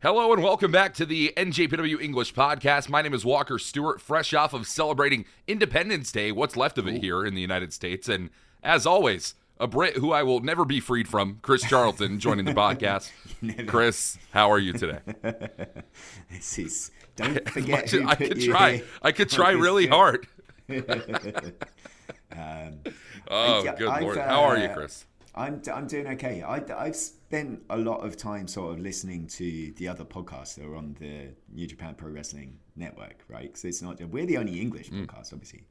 Hello and welcome back to the NJPW English Podcast. My name is Walker Stewart, fresh off of celebrating Independence Day, what's left of it here in the United States. And as always, a Brit who I will never be freed from, Chris Charlton, joining the podcast. Chris, how are you today? Don't forget I could try really hard. Good Lord. How are you, Chris? I'm doing okay. I've spent a lot of time sort of listening to the other podcasts that are on the New Japan Pro Wrestling Network, right? Because it's not we're the only English podcast, obviously,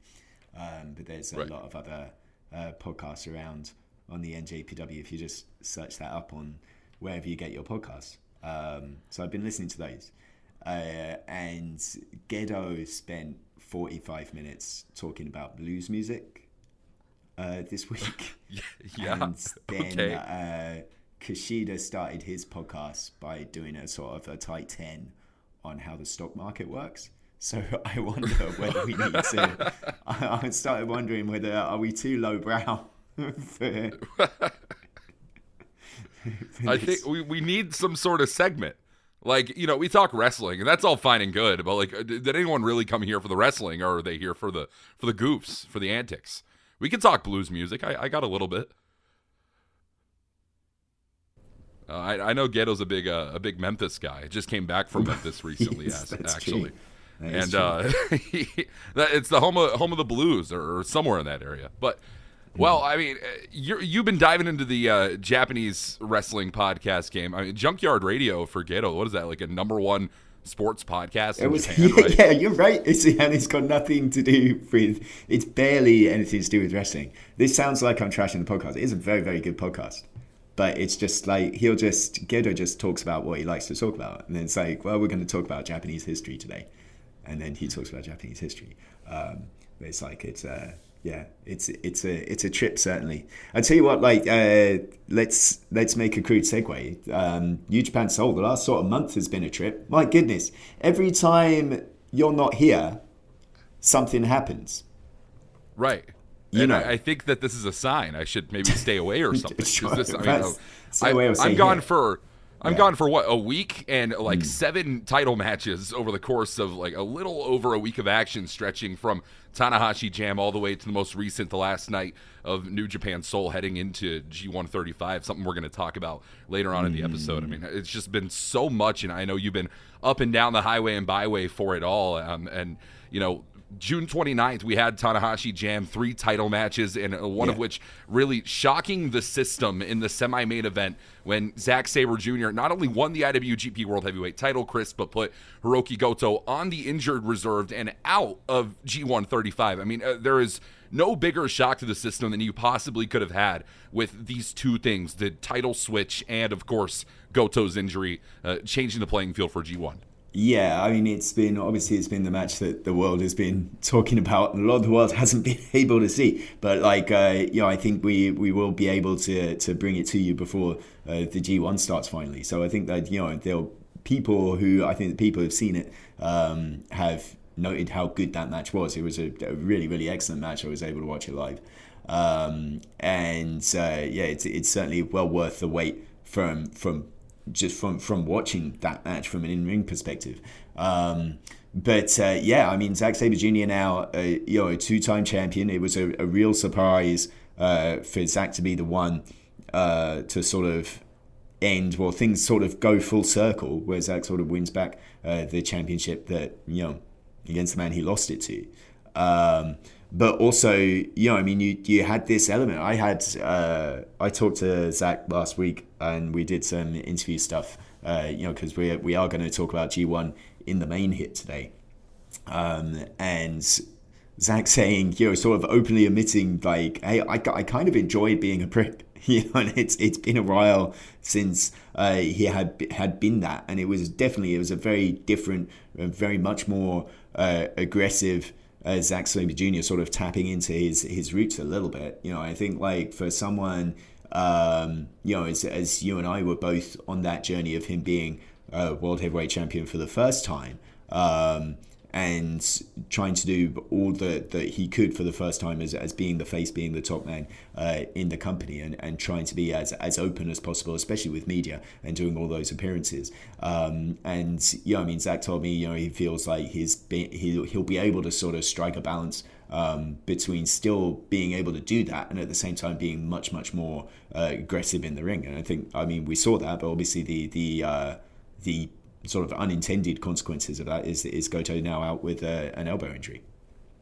but there's a lot of other podcasts around on the NJPW. If you just search that up on wherever you get your podcasts, so I've been listening to those, and Gedo spent 45 minutes talking about blues music. This week. And then Kushida started his podcast by doing a sort of a tight 10 on how the stock market works. So I wonder whether we need to... I started wondering whether are we too lowbrow for I think we need some sort of segment. Like, you know, we talk wrestling, and that's all fine and good, but like, did anyone really come here for the wrestling, or are they here for the goofs, for the antics? We can talk blues music. I got a little bit. I know Geto's a big Memphis guy. I just came back from Memphis recently, actually, and it's the home of the blues, or somewhere in that area. But well, I mean, you've been diving into the Japanese wrestling podcast game. I mean, Junkyard Radio for Geto. What is that, like a #1 sports podcast in Japan, right? Yeah, you're right. It's got nothing to do with, it's barely anything to do with wrestling. This sounds like I'm trashing the podcast. It is a very, very good podcast, but it's just like, Gedo just talks about what he likes to talk about, and then it's like, well, we're going to talk about Japanese history today, and then he talks about Japanese history. But it's like, it's a trip, certainly. I tell you what, like, let's make a crude segue. New Japan Seoul, the last sort of month has been a trip. My goodness, every time you're not here, something happens. Right. I think that this is a sign. I should maybe stay away or something. I'm gone for what, a week, and like 7 title matches over the course of like a little over a week of action, stretching from Tanahashi Jam all the way to the most recent, the last night of New Japan Seoul, heading into G1 35, something we're going to talk about later on in the episode. I mean, it's just been so much, and I know you've been up and down the highway and byway for it all, and you know, June 29th, we had Tanahashi Jam, 3 title matches, and one of which really shocking the system in the semi-main event when Zack Sabre Jr. not only won the IWGP World Heavyweight title, Chris, but put Hiroki Goto on the injured reserve and out of G1 35. I mean, there is no bigger shock to the system than you possibly could have had with these two things, the title switch and, of course, Goto's injury, changing the playing field for G1. Yeah, I mean, it's been the match that the world has been talking about, and a lot of the world hasn't been able to see. But like, I think we will be able to bring it to you before the G1 starts finally. So I think that, there are people who have seen it have noted how good that match was. It was a really, really excellent match. I was able to watch it live, it's certainly well worth the wait from watching that match from an in-ring perspective. I mean, Zack Sabre Jr. now, a 2-time champion. It was a real surprise for Zack to be the one to sort of end, well, things sort of go full circle, where Zack sort of wins back the championship that, against the man he lost it to. But also, I mean, you had this element. I talked to Zach last week, and we did some interview stuff, because we are going to talk about G1 in the main hit today. And Zach saying, sort of openly admitting, like, hey, I kind of enjoyed being a prick. And it's been a while since he had been that, and it was a very different, very much more aggressive Zack Sabre Jr. sort of tapping into his roots a little bit. I think, like, for someone, as you and I were both on that journey of him being world heavyweight champion for the first time, and trying to do all that he could for the first time as being the face, being the top man in the company, and trying to be as open as possible, especially with media, and doing all those appearances. Zach told me, he feels like he'll be able to sort of strike a balance between still being able to do that and at the same time being much, much more aggressive in the ring. And I think, we saw that, but obviously the sort of unintended consequences of that is Goto now out with an elbow injury.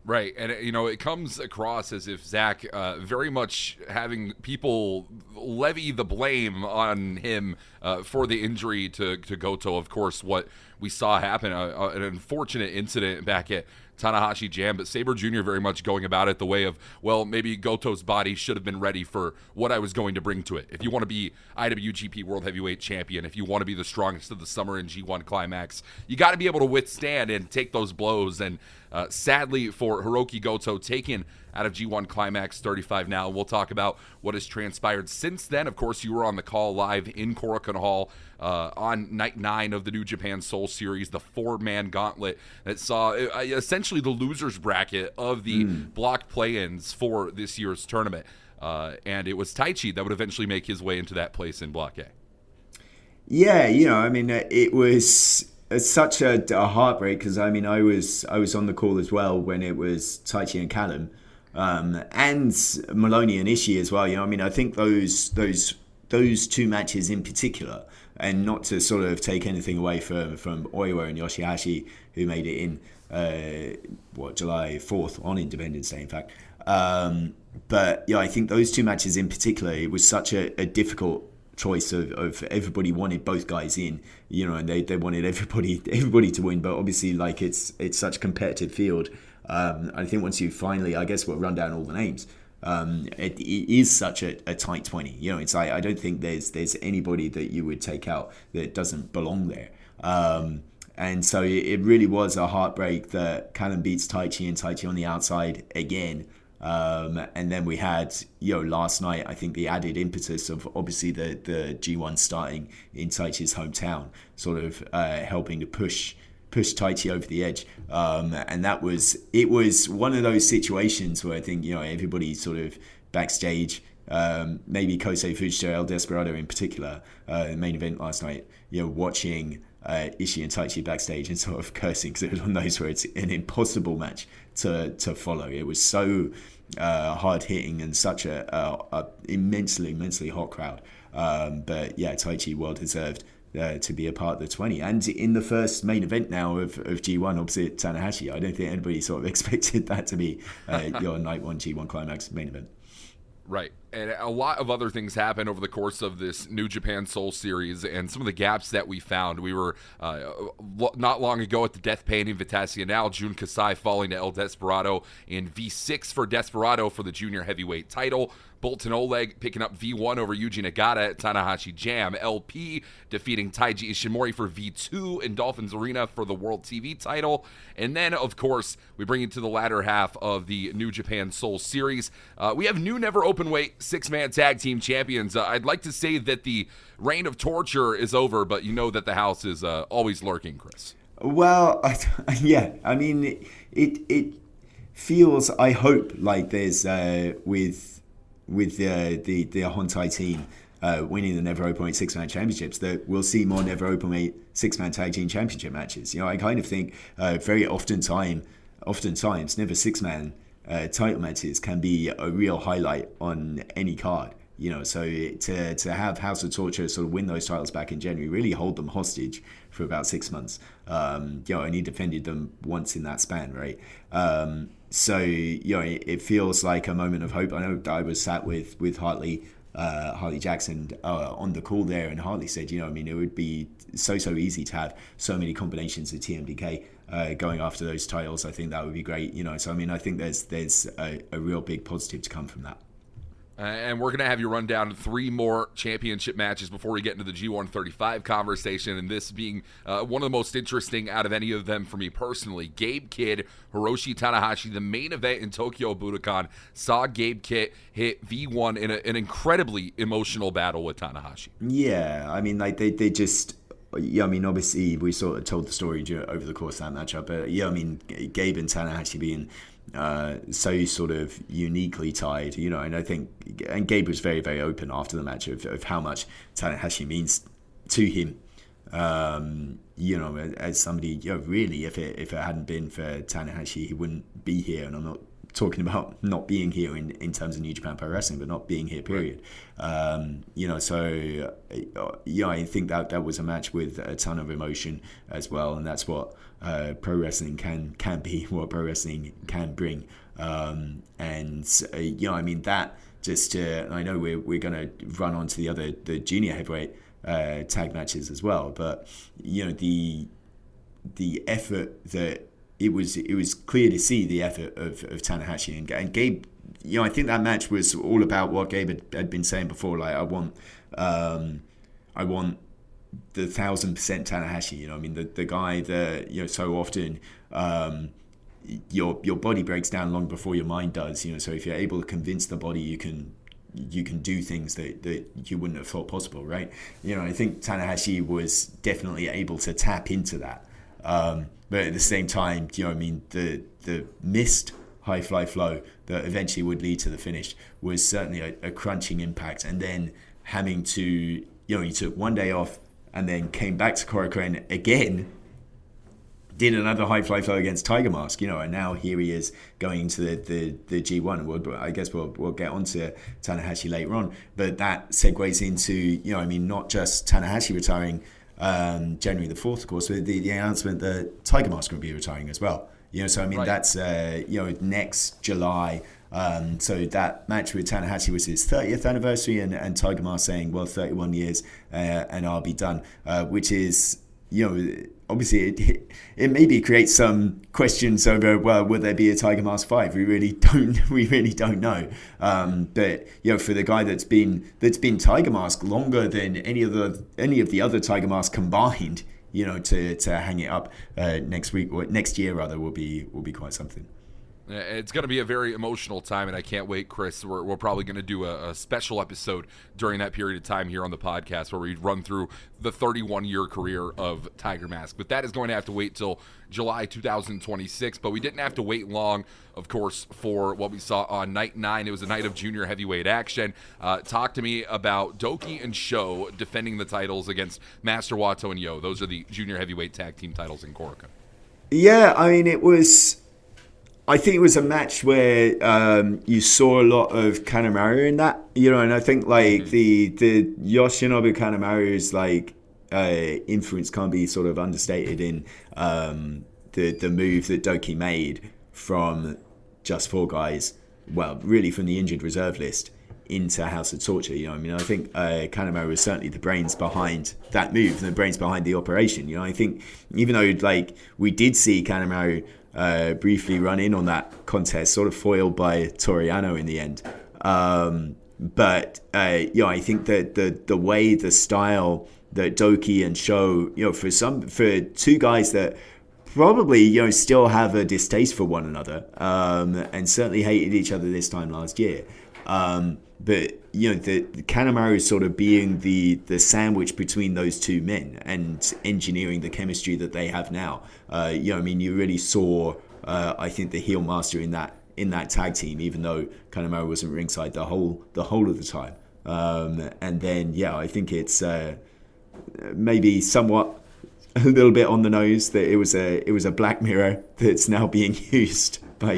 Right, and it comes across as if Zach very much having people levy the blame on him for the injury to Goto. Of course, what we saw happen, an unfortunate incident back at Tanahashi Jam, but Sabre Jr. very much going about it the way of, well, maybe Goto's body should have been ready for what I was going to bring to it. If you want to be IWGP World Heavyweight Champion, if you want to be the strongest of the summer in G1 Climax, you got to be able to withstand and take those blows. And sadly for Hiroki Goto, taken out of G1 Climax 35 now. We'll talk about what has transpired since then. Of course, you were on the call live in Korakuen Hall on night 9 of the New Japan Soul Series, the 4-man gauntlet that saw essentially the loser's bracket of the block play-ins for this year's tournament. And it was Taichi that would eventually make his way into that place in Block A. Yeah, it was such a heartbreak because, I was on the call as well when it was Taichi and Callum. And Maloney and Ishii as well. I think those two matches in particular, and not to sort of take anything away from Oiwa and Yoshihashi, who made it in July 4th on Independence Day, in fact. But I think those two matches in particular, it was such a difficult choice of everybody wanted both guys in, and they wanted everybody to win. But obviously, it's such a competitive field. I think once you finally, we'll run down all the names. It is such a tight 20. It's like I don't think there's anybody that you would take out that doesn't belong there. And so it really was a heartbreak that Callum beats Taichi and Taichi on the outside again. And then we had, last night, I think the added impetus of obviously the G1 starting in Taichi's hometown, sort of helping to push Taichi over the edge. And it was one of those situations where I think, everybody sort of backstage, maybe Kosei Fujita, El Desperado in particular, the main event last night, watching Ishii and Taichi backstage and sort of cursing because it was one of those where it's an impossible match to follow. It was so hard hitting and such a immensely hot crowd. But yeah, Taichi well deserved to be a part of the 20. And in the first main event now of G1 opposite Tanahashi, I don't think anybody sort of expected that to be your night 1 G1 Climax main event. Right. And a lot of other things happened over the course of this New Japan Soul Series, and some of the gaps that we found. We were not long ago at the Death Pain Invitational, Jun Kasai falling to El Desperado in V6 for Desperado for the junior heavyweight title. Bolton Oleg picking up V1 over Yuji Nagata at Tanahashi Jam. LP defeating Taiji Ishimori for V2 in Dolphins Arena for the World TV title. And then, of course, we bring it to the latter half of the New Japan Soul Series. We have new never openweight 6-man tag team champions. I'd like to say that the reign of torture is over, but you know that the house is always lurking, Chris. Well, yeah. It feels, I hope, like there's with the Hontai team winning the Never Openweight 6-man championships, that we'll see more Never Openweight 6-man tag team championship matches. I kind of think very oftentimes Never 6-man title matches can be a real highlight on any card. So to have House of Torture sort of win those titles back in January, really hold them hostage for about 6 months. And he defended them once in that span, right? So, it feels like a moment of hope. I know I was sat with Hartley Jackson on the call there, and Hartley said, it would be so easy to have so many combinations of TMDK going after those titles. I think that would be great, So, I think there's a real big positive to come from that. And we're going to have you run down 3 more championship matches before we get into the G1 35 conversation, and this being one of the most interesting out of any of them for me personally. Gabe Kidd, Hiroshi Tanahashi, the main event in Tokyo Budokan, saw Gabe Kidd hit V1 in an incredibly emotional battle with Tanahashi. Yeah, they just yeah, I mean, obviously we sort of told the story over the course of that matchup, but yeah, I mean, Gabe and Tanahashi being so sort of uniquely tied, you know, and I think, and Gabe was very, very open after the match of how much Tanahashi means to him. You know, as somebody, you know, really, if it hadn't been for Tanahashi, he wouldn't be here. And I'm not talking about not being here in terms of New Japan Pro Wrestling, but not being here, period. You know, so yeah, I think that was a match with a ton of emotion as well, and that's what pro wrestling can be, what pro wrestling can bring. And you know, I mean, that just I know we're going to run on to the junior heavyweight tag matches as well, but you know, the effort that it was clear to see the effort of Tanahashi and Gabe. You know, I think that match was all about what Gabe had been saying before. Like, I want the 1,000% Tanahashi. You know, I mean, the guy that, you know, so often your body breaks down long before your mind does. You know, so if you're able to convince the body, you can do things that you wouldn't have thought possible, right? You know, I think Tanahashi was definitely able to tap into that. But at the same time, you know, I mean, the missed high fly flow that eventually would lead to the finish was certainly a crunching impact. And then having to, you know, he took one day off and then came back to Korakuen again, did another high fly flow against Tiger Mask, you know, and now here he is going into the G1. I guess we'll get onto Tanahashi later on, but that segues into, you know, I mean, not just Tanahashi retiring January the 4th, of course, with the announcement that Tiger Mask will be retiring as well. You know, so I mean, right. That's you know, next July. So that match with Tanahashi was his 30th anniversary, and Tiger Mask saying, well, 31 years and I'll be done, which is, you know, obviously it maybe creates some questions over, well, will there be a Tiger Mask 5? We really don't know. But you know, for the guy that's been Tiger Mask longer than any of the other Tiger Masks combined, you know, to hang it up next week or next year rather will be quite something. It's going to be a very emotional time, and I can't wait, Chris. We're probably going to do a special episode during that period of time here on the podcast where we run through the 31-year career of Tiger Mask. But that is going to have to wait till July 2026. But we didn't have to wait long, of course, for what we saw on Night 9. It was a night of junior heavyweight action. Talk to me about Doki and Sho defending the titles against Master Wato and Yo. Those are the junior heavyweight tag team titles in Korakuen. Yeah, I mean, I think it was a match where you saw a lot of Kanemaru in that, you know, and I think like the Yoshinobu Kanemaru's like influence can't be sort of understated in the move that Doki made from just 4 guys, well, really from the injured reserve list into House of Torture. You know, I mean, I think Kanemaru was certainly the brains behind that move and the brains behind the operation. You know, I think even though like we did see Kanemaru briefly run in on that contest, sort of foiled by Toriano in the end. But you know, I think that the way, the style that Doki and Sho, you know, for 2 guys that probably, you know, still have a distaste for one another, and certainly hated each other this time last year. But you know, the Kanemaru sort of being the sandwich between those 2 men and engineering the chemistry that they have now. You know, I mean, you really saw, I think, the heel master in that tag team, even though Kanemaru wasn't ringside the whole of the time. And then, yeah, I think it's maybe somewhat a little bit on the nose that it was a black mirror that's now being used by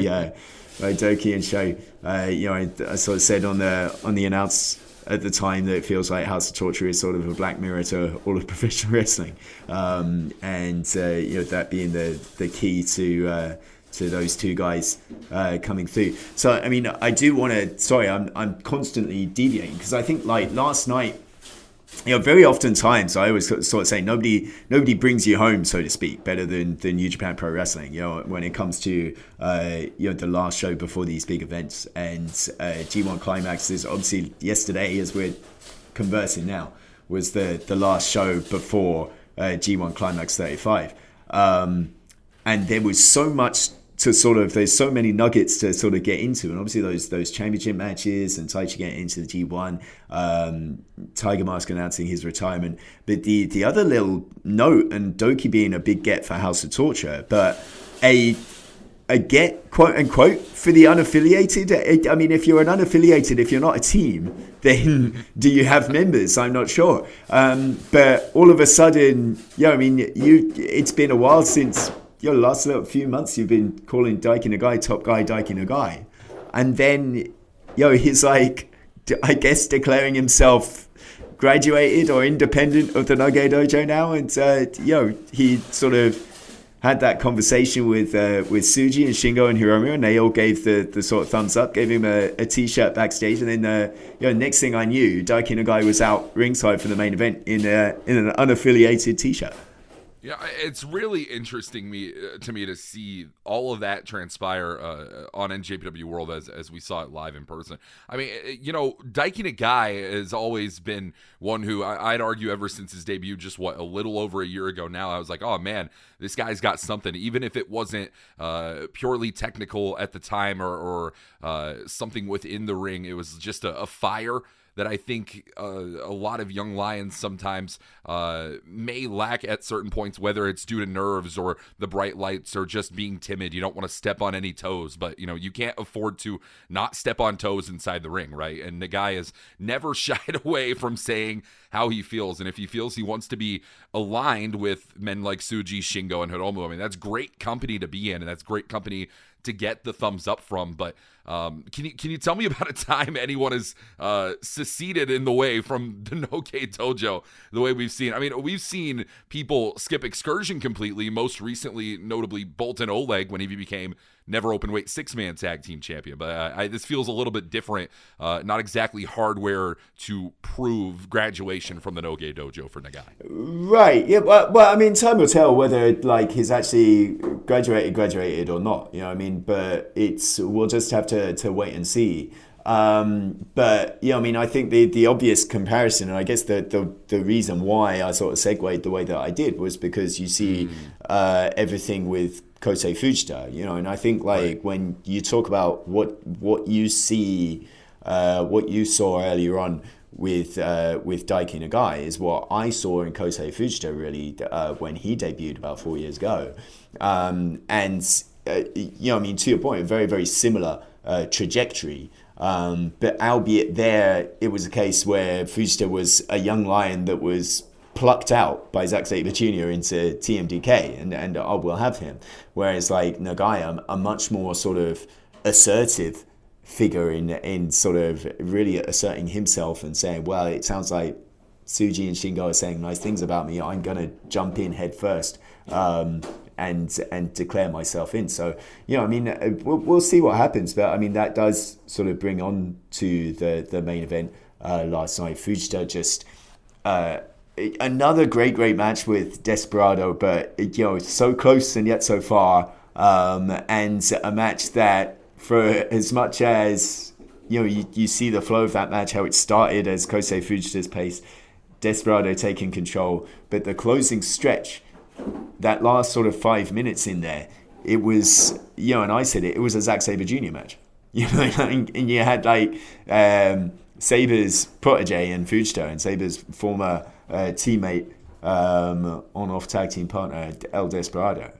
Doki and Sho. You know, I sort of said on the announce at the time that it feels like House of Torture is sort of a black mirror to all of professional wrestling, and you know, that being the key to those 2 guys coming through. So I mean, I do want to. Sorry, I'm constantly deviating because I think like last night, you know, very often times I always sort of say nobody brings you home, so to speak, better than New Japan Pro Wrestling. You know, when it comes to you know, the last show before these big events, and G1 Climax is obviously yesterday, as we're conversing now, was the last show before G1 Climax 35, and there was so much to sort of, there's so many nuggets to sort of get into, and obviously those championship matches and Taichi getting into the G1, Tiger Mask announcing his retirement, but the other little note, and Doki being a big get for House of Torture, but a get, quote unquote, for the unaffiliated. I mean, if you're an unaffiliated, if you're not a team, then do you have members? I'm not sure. But all of a sudden, I mean, it's been a while since, the last few months you've been calling Daiki Nagai top guy Daiki Nagai. And then, he's like, I guess declaring himself graduated or independent of the Nage Dojo now. And, he sort of had that conversation with Tsuji and Shingo and Hiromu, and they all gave the sort of thumbs up, gave him a t-shirt backstage, and then next thing I knew, Daiki Nagai was out ringside for the main event in an unaffiliated t-shirt. Yeah, it's really interesting to me to see all of that transpire on NJPW World as we saw it live in person. I mean, Daiki Nagai has always been one who I'd argue ever since his debut, just a little over a year ago now, I was like, oh man, this guy's got something. Even if it wasn't purely technical at the time or something within the ring, it was just a fire that I think a lot of young lions sometimes may lack at certain points, whether it's due to nerves or the bright lights or just being timid. You don't want to step on any toes, but you can't afford to not step on toes inside the ring, right? And the guy has never shied away from saying how he feels, and if he feels he wants to be aligned with men like Tsuji, Shingo, and Hiromu, I mean, that's great company to be in, and that's great company to get the thumbs up from. But can you tell me about a time anyone has seceded in the way from the Noge Dojo the way we've seen? I mean, we've seen people skip excursion completely, most recently notably Bolton Oleg when he became never open weight 6-man tag team champion. But this feels a little bit different, not exactly hardware to prove graduation from the Noge Dojo for Nagai. Right, yeah, well, I mean, time will tell whether he's actually graduated or not, you know what I mean? But we'll just have to wait and see. But I mean, I think the obvious comparison, and I guess the reason why I sort of segued the way that I did was because you see everything with Kosei Fujita, and I think when you talk about what you see, what you saw earlier on with Daiki Nagai is what I saw in Kosei Fujita really when he debuted about 4 years ago, and I mean, to your point, a very, very similar trajectory. But albeit there, it was a case where Fujita was a young lion that was plucked out by Zack Sabre Jr. into TMDK, and I will have him. Whereas Nagai, a much more sort of assertive figure in sort of really asserting himself and saying, well, it sounds like Tsuji and Shingo are saying nice things about me. I'm going to jump in head first and declare myself in. So, I mean, we'll see what happens. But, I mean, that does sort of bring on to the main event last night. Fujita just... another great match with Desperado, but it's so close and yet so far, and a match that, for as much as you see the flow of that match, how it started as Kosei Fujita's pace, Desperado taking control, but the closing stretch, that last sort of 5 minutes in there, it was, and I said it was a Zack Sabre Jr. match, and you had Sabre's protege and Fujita, and Sabre's former teammate, on-off tag team partner, El Desperado.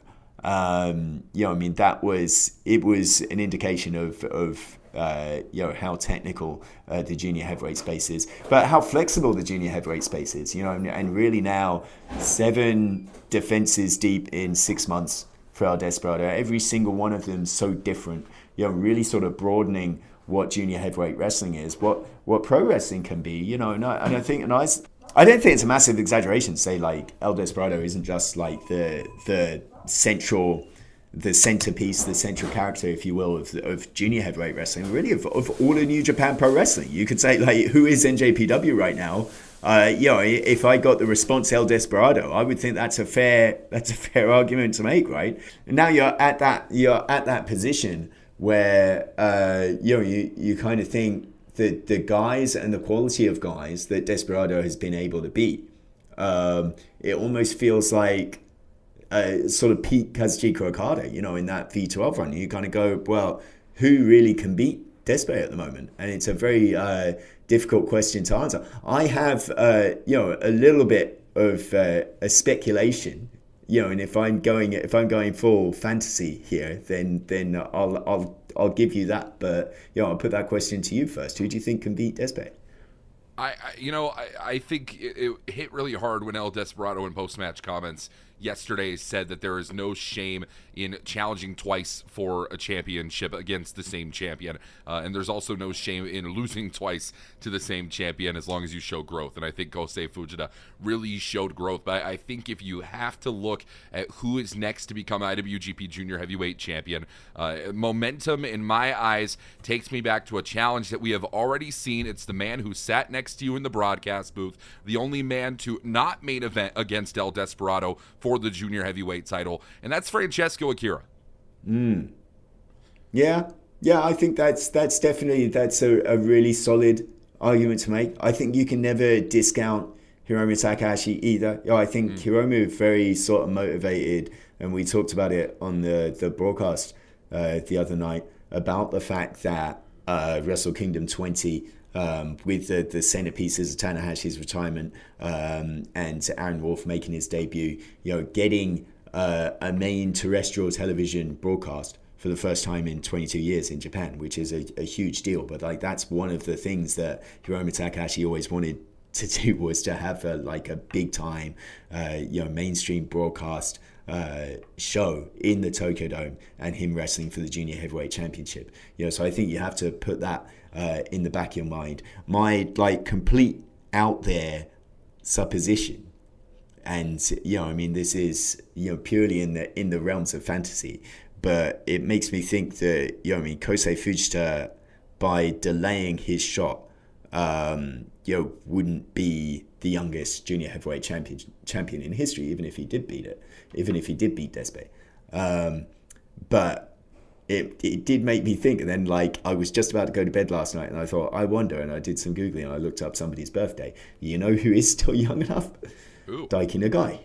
I mean, it was an indication of how technical the junior heavyweight space is, but how flexible the junior heavyweight space is, and really now 7 defenses deep in 6 months for El Desperado. Every single one of them so different, really sort of broadening what junior heavyweight wrestling is, what pro wrestling can be, and I don't think it's a massive exaggeration to say El Desperado isn't just the centerpiece, the central character, if you will, of junior heavyweight wrestling, really of all of New Japan Pro Wrestling. You could say who is NJPW right now? If I got the response El Desperado, I would think that's a fair argument to make, right? And now you're at that position where you kind of think that the guys and the quality of guys that Desperado has been able to beat, it almost feels like sort of peak Kazuchika Okada, in that V12 run. You kind of go, well, who really can beat Despe at the moment? And it's a very difficult question to answer. I have, a little bit of a speculation, and if I'm going full fantasy here, then I'll give you that. But I'll put that question to you first. Who do you think can beat Despe? I think it hit really hard when El Desperado in post-match comments yesterday said that there is no shame in challenging twice for a championship against the same champion. And there's also no shame in losing twice to the same champion as long as you show growth. And I think Kosei Fujita really showed growth. But I think if you have to look at who is next to become IWGP Junior Heavyweight Champion, momentum in my eyes takes me back to a challenge that we have already seen. It's the man who sat next to you in the broadcast booth, the only man to not main event against El Desperado for the junior heavyweight title, and that's Francesco Akira. Yeah, I think that's definitely a really solid argument to make. I think you can never discount Hiromu Takahashi either. I think Hiromu very sort of motivated, and we talked about it on the broadcast the other night about the fact that Wrestle Kingdom 20 with the centerpieces of Tanahashi's retirement and Aaron Wolf making his debut, getting a main terrestrial television broadcast for the first time in 22 years in Japan, which is a huge deal. But that's one of the things that Hiromu Takahashi always wanted to do, was to have a big time, mainstream broadcast show in the Tokyo Dome, and him wrestling for the Junior Heavyweight Championship. So I think you have to put that in the back of your mind. My complete out there supposition, and this is purely in the realms of fantasy, but it makes me think that Kosei Fujita, by delaying his shot, wouldn't be the youngest junior heavyweight champion in history, even if he did beat Despe. But it did make me think, and then I was just about to go to bed last night, and I thought, I wonder, and I did some Googling, and I looked up somebody's birthday. You know who is still young enough? Ooh. Daiki Nagai.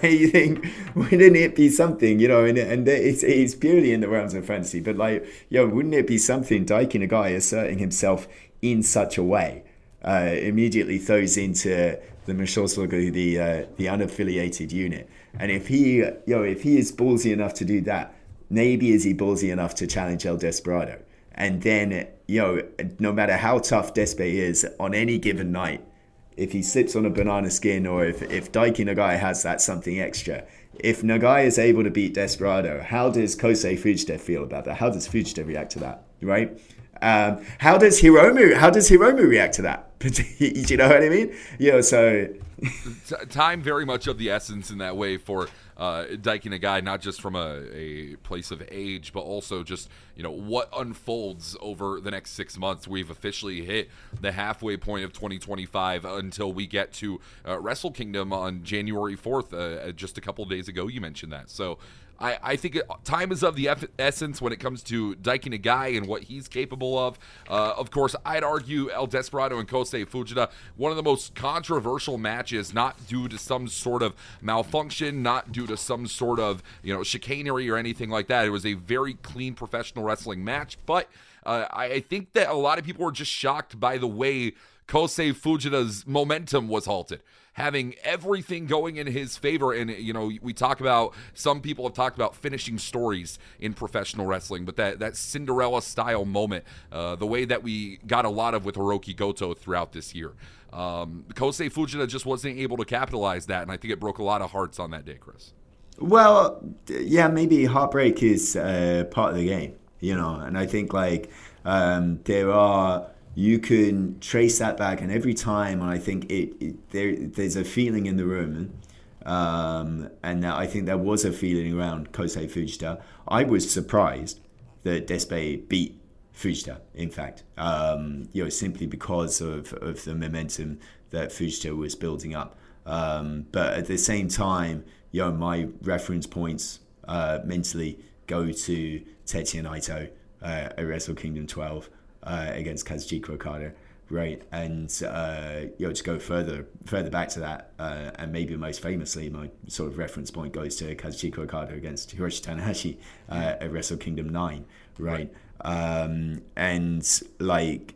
You think, wouldn't it be something, and it's purely in the realms of fantasy, but wouldn't it be something, Daiki Nagai asserting himself in such a way, immediately throws into the Mishosogu, the unaffiliated unit. And if he is ballsy enough to do that, maybe is he ballsy enough to challenge El Desperado? And then, no matter how tough Despe is on any given night, if he slips on a banana skin, or if Daiki Nagai has that something extra, if Nagai is able to beat Desperado, how does Kosei Fujita feel about that? How does Fujita react to that, right? How does Hiromu react to that? You know what I mean? So time very much of the essence in that way for Daiki Nagai, not just from a place of age, but also just what unfolds over the next 6 months. We've officially hit the halfway point of 2025 until we get to Wrestle Kingdom on January 4th. Just a couple of days ago, you mentioned that. So I think time is of the essence when it comes to Daiki Nagai and what he's capable of. Of course, I'd argue El Desperado and Kosei Fujita, one of the most controversial matches, not due to some sort of malfunction, not due to some sort of chicanery or anything like that. It was a very clean professional wrestling match, but I think that a lot of people were just shocked by the way Kosei Fujita's momentum was halted, having everything going in his favor. And, we talk about, some people have talked about finishing stories in professional wrestling, but that Cinderella style moment, the way that we got a lot of with Hiroki Goto throughout this year. Kosei Fujita just wasn't able to capitalize that, and I think it broke a lot of hearts on that day, Chris. Well, yeah, maybe heartbreak is part of the game, and I think you can trace that back, and every time, and I think there's a feeling in the room, and I think there was a feeling around Kosei Fujita. I was surprised that Despe beat Fujita, in fact, simply because of the momentum that Fujita was building up. But at the same time, my reference points mentally go to Tetsuya Naito at Wrestle Kingdom 12 against Kazuchika Okada, right? And to go further back to that, and maybe most famously, my sort of reference point goes to Kazuchika Okada against Hiroshi Tanahashi at Wrestle Kingdom 9, right? And like,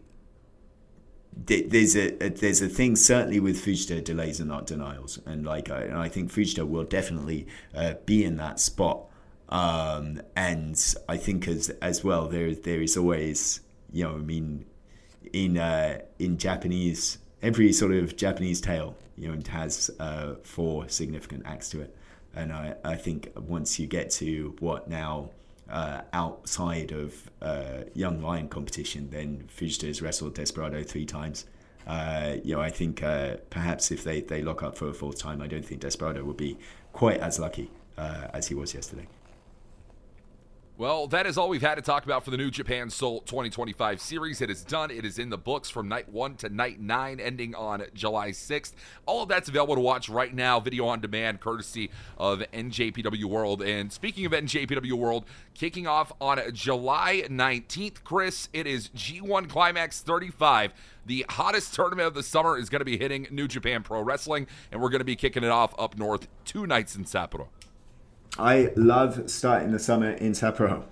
there's a thing certainly with Fujita, delays are not denials, and like I think Fujita will definitely be in that spot. And I think as well there is always, I mean, in Japanese, every sort of Japanese tale, it has 4 significant acts to it, and I think once you get to what now outside of Young Lion competition, then Fujita has wrestled Desperado 3 times. I think perhaps if they lock up for a 4th time, I don't think Desperado will be quite as lucky as he was yesterday. Well, that is all we've had to talk about for the New Japan Soul 2025 series. It is done. It is in the books from night 1 to night 9, ending on July 6th. All of that's available to watch right now, video on demand, courtesy of NJPW World. And speaking of NJPW World, kicking off on July 19th, Chris, it is G1 Climax 35. The hottest tournament of the summer is going to be hitting New Japan Pro Wrestling, and we're going to be kicking it off up north 2 nights in Sapporo. I love starting the summer in Sapporo.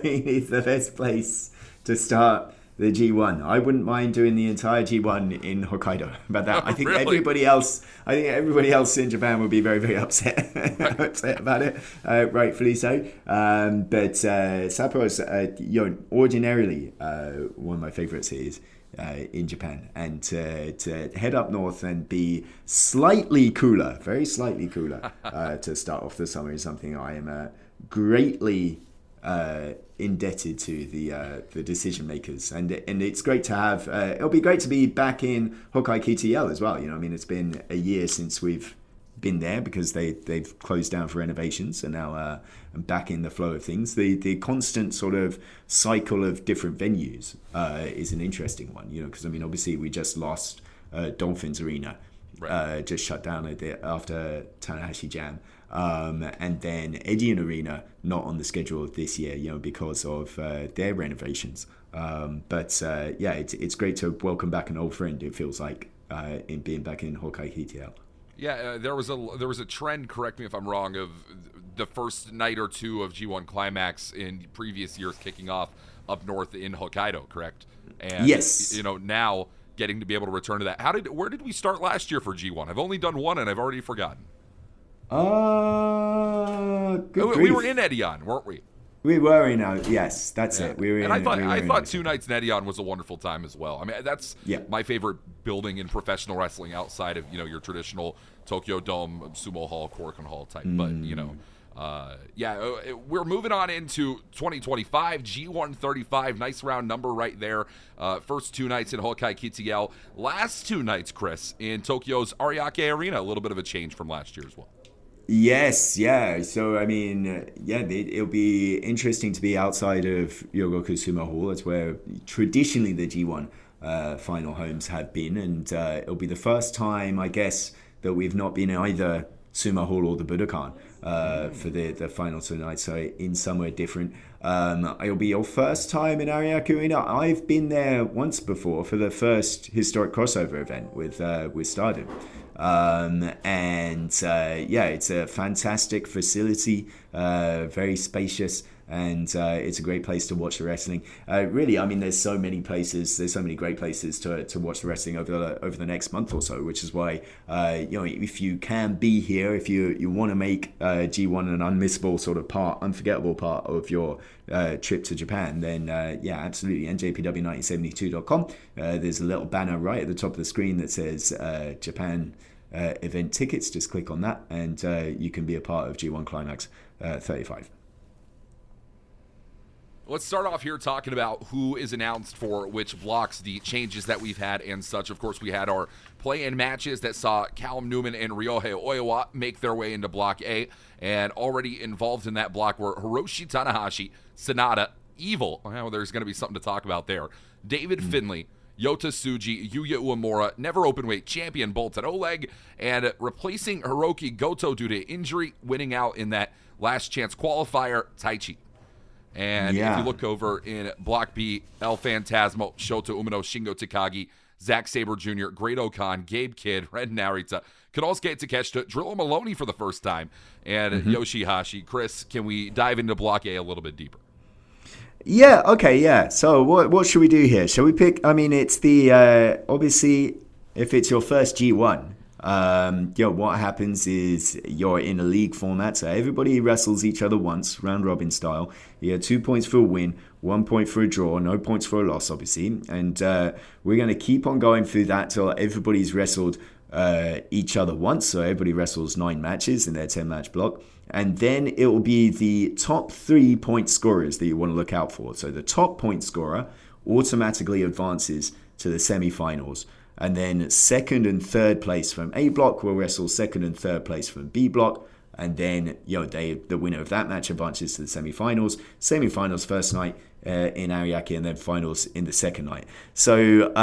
It's the best place to start the G1. I wouldn't mind doing the entire G1 in Hokkaido. About that, I think really? everybody else in Japan would be very, very upset about it. Rightfully so. But Sapporo is ordinarily one of my favorite cities in Japan, and to head up north and be slightly cooler, very slightly cooler, to start off the summer is something I am greatly indebted to the decision makers, and it's great to have. It'll be great to be back in Hokkai KTL as well. I mean, it's been a year since we've been there because they've closed down for renovations, and now I'm back in the flow of things. The constant sort of cycle of different venues is an interesting one, because I mean, obviously we just lost Dolphins Arena, right. Just shut down after Tanahashi Jam, and then Edion Arena not on the schedule this year, because of their renovations. But it's great to welcome back an old friend. It feels like in being back in Hokkai KTL. Yeah, there was a trend, correct me if I'm wrong, of the first night or two of G1 Climax in previous years kicking off up north in Hokkaido, correct? And yes. Now getting to be able to return to that. Where did we start last year for G1? I've only done one and I've already forgotten. We were in Edion, weren't we? We were in yes, that's it. We were in, and I thought 2 nights in Edion was a wonderful time as well. I mean, that's my favorite building in professional wrestling outside of your traditional Tokyo Dome, Sumo Hall, Korakuen Hall type. But we're moving on into 2025 G1 35. Nice round number right there. First 2 nights in Hokkai KTL. Last 2 nights, Chris, in Tokyo's Ariake Arena. A little bit of a change from last year as well. Yes, yeah. So, I mean, it'll be interesting to be outside of Ryogoku Sumo Hall. That's where traditionally the G1 final homes have been. And it'll be the first time, I guess, that we've not been in either Sumo Hall or the Budokan for the final 2 nights. So in somewhere different. It'll be your first time in Ariake Arena. I've been there once before for the first historic crossover event with Stardom. It's a fantastic facility, very spacious, and it's a great place to watch the wrestling. Really, I mean, there's so many great places to watch the wrestling over the next month or so, which is why if you can be here, if you want to make G1 an unmissable sort of unforgettable part of your trip to Japan, then absolutely, NJPW1972.com. There's a little banner right at the top of the screen that says Japan event tickets. Just click on that and you can be a part of G1 Climax 35. Let's start off here talking about who is announced for which blocks, the changes that we've had and such. Of course, we had our play-in matches that saw Callum Newman and Ryohei Oiwa make their way into Block A, and already involved in that block were Hiroshi Tanahashi, Sanada, Evil, well, there's going to be something to talk about there, David Finlay, Yota Tsuji, Yuya Uemura, never openweight champion Bolton Oleg, and replacing Hiroki Goto due to injury, winning out in that last chance qualifier, Taichi. And if you look over in Block B, El Phantasmo, Shota Umino, Shingo Takagi, Zack Sabre Jr., Great-O-Khan, Gabe Kidd, Ren Narita, Konosuke Takeshita, Drilla Maloney for the first time, and Yoshihashi. Chris, can we dive into Block A a little bit deeper? Yeah, okay, yeah. So what should we do here? Shall we pick, I mean, it's the, obviously, if it's your first G1, what happens is you're in a league format, so everybody wrestles each other once, round robin style. You get 2 points for a win, 1 point for a draw, no points for a loss, obviously. And we're going to keep on going through that till everybody's wrestled each other once. So everybody wrestles 9 matches in their 10-match block. And then it will be the top 3 point scorers that you want to look out for. So the top point scorer automatically advances to the semi-finals. And then second and third place from A block will wrestle second and third place from B block. And then, the winner of that match advances to the semi-finals. Semi-finals first night in Ariake, and then finals in the second night. So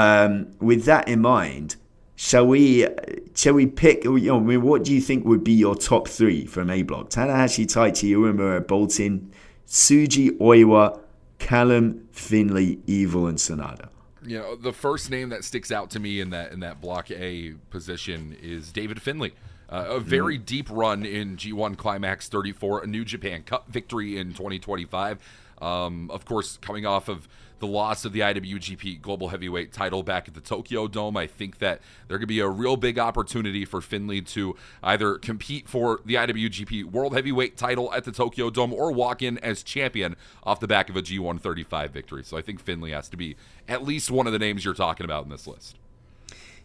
with that in mind, shall we pick, what do you think would be your top 3 from A block? Tanahashi, Taichi, Uemura, Boltin, Tsuji, Oiwa, Callum, Finlay, Evil, and Sanada. The first name that sticks out to me in that Block A position is David Finlay. A very deep run in G1 Climax 34, a New Japan Cup victory in 2025. Of course, coming off of the loss of the IWGP Global Heavyweight title back at the Tokyo Dome, I think that there could be a real big opportunity for Finlay to either compete for the IWGP World Heavyweight title at the Tokyo Dome or walk in as champion off the back of a G1 35 victory. So I think Finlay has to be at least one of the names you're talking about in this list.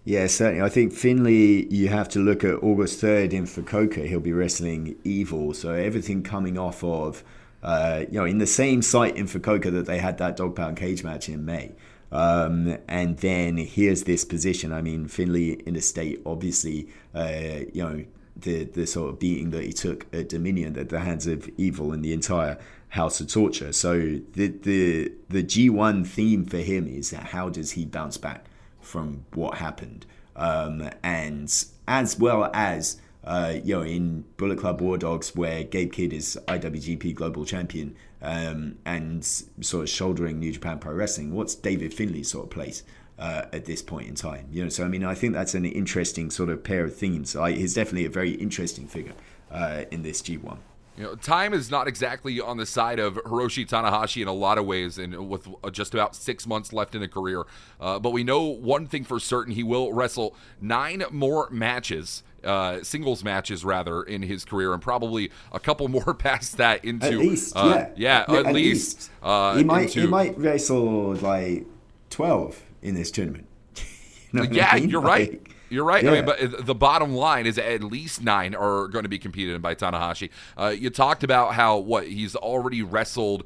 Yeah, certainly. I think Finlay, you have to look at August 3rd in Fukuoka. He'll be wrestling Evil. So everything coming off of in the same site in Fukuoka that they had that dog pound cage match in May. And then here's this position. I mean, Finlay in a state, obviously, the sort of beating that he took at Dominion at the hands of Evil and the entire House of Torture. So the G1 theme for him is how does he bounce back from what happened? And as well as in Bullet Club War Dogs, where Gabe Kidd is IWGP Global Champion and sort of shouldering New Japan Pro Wrestling, what's David Finlay's sort of place at this point in time? So I mean, I think that's an interesting sort of pair of themes. He's definitely a very interesting figure in this G1. Time is not exactly on the side of Hiroshi Tanahashi in a lot of ways, and with just about 6 months left in a career. But we know one thing for certain: he will wrestle 9 more matches. Singles matches rather in his career, and probably a couple more past that into at least at least. He might wrestle like 12 in this tournament. You're right. You're right. Yeah. I mean, but the bottom line is at least 9 are going to be competed in by Tanahashi. You talked about how he's already wrestled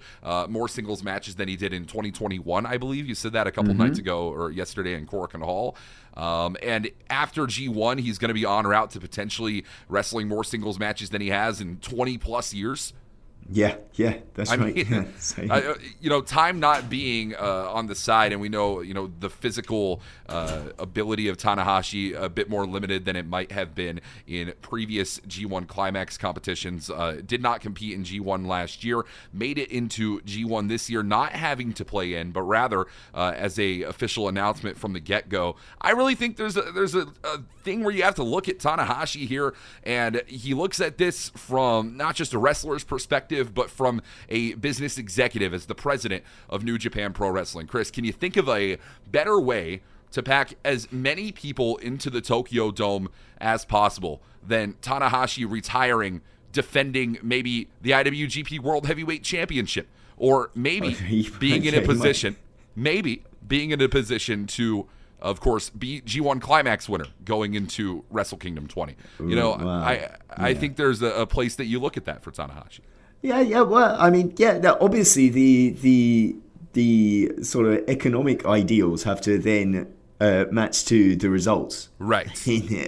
more singles matches than he did in 2021, I believe. You said that a couple nights ago or yesterday in Korakuen Hall. And after G1, he's going to be en route to potentially wrestling more singles matches than he has in 20 plus years. Yeah, that's right. Mean, time not being on the side, and we know, the physical ability of Tanahashi a bit more limited than it might have been in previous G1 Climax competitions. Did not compete in G1 last year, made it into G1 this year, not having to play in, but rather as a official announcement from the get-go. I really think there's a thing where you have to look at Tanahashi here, and he looks at this from not just a wrestler's perspective, but from a business executive as the president of New Japan Pro Wrestling. Chris, can you think of a better way to pack as many people into the Tokyo Dome as possible than Tanahashi retiring, defending maybe the IWGP World Heavyweight Championship, or maybe being in a position to, of course, be G1 Climax winner going into Wrestle Kingdom 20. I think there's a place that you look at that for Tanahashi. Yeah. Well, I mean, obviously the sort of economic ideals have to then match to the results, right?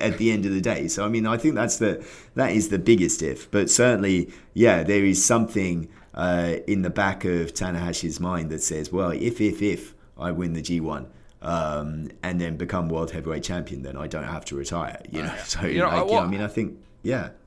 At the end of the day. So I mean, I think that is the biggest if. But certainly, there is something in the back of Tanahashi's mind that says, well, if I win the G1. And then become world heavyweight champion, then I don't have to retire. I think,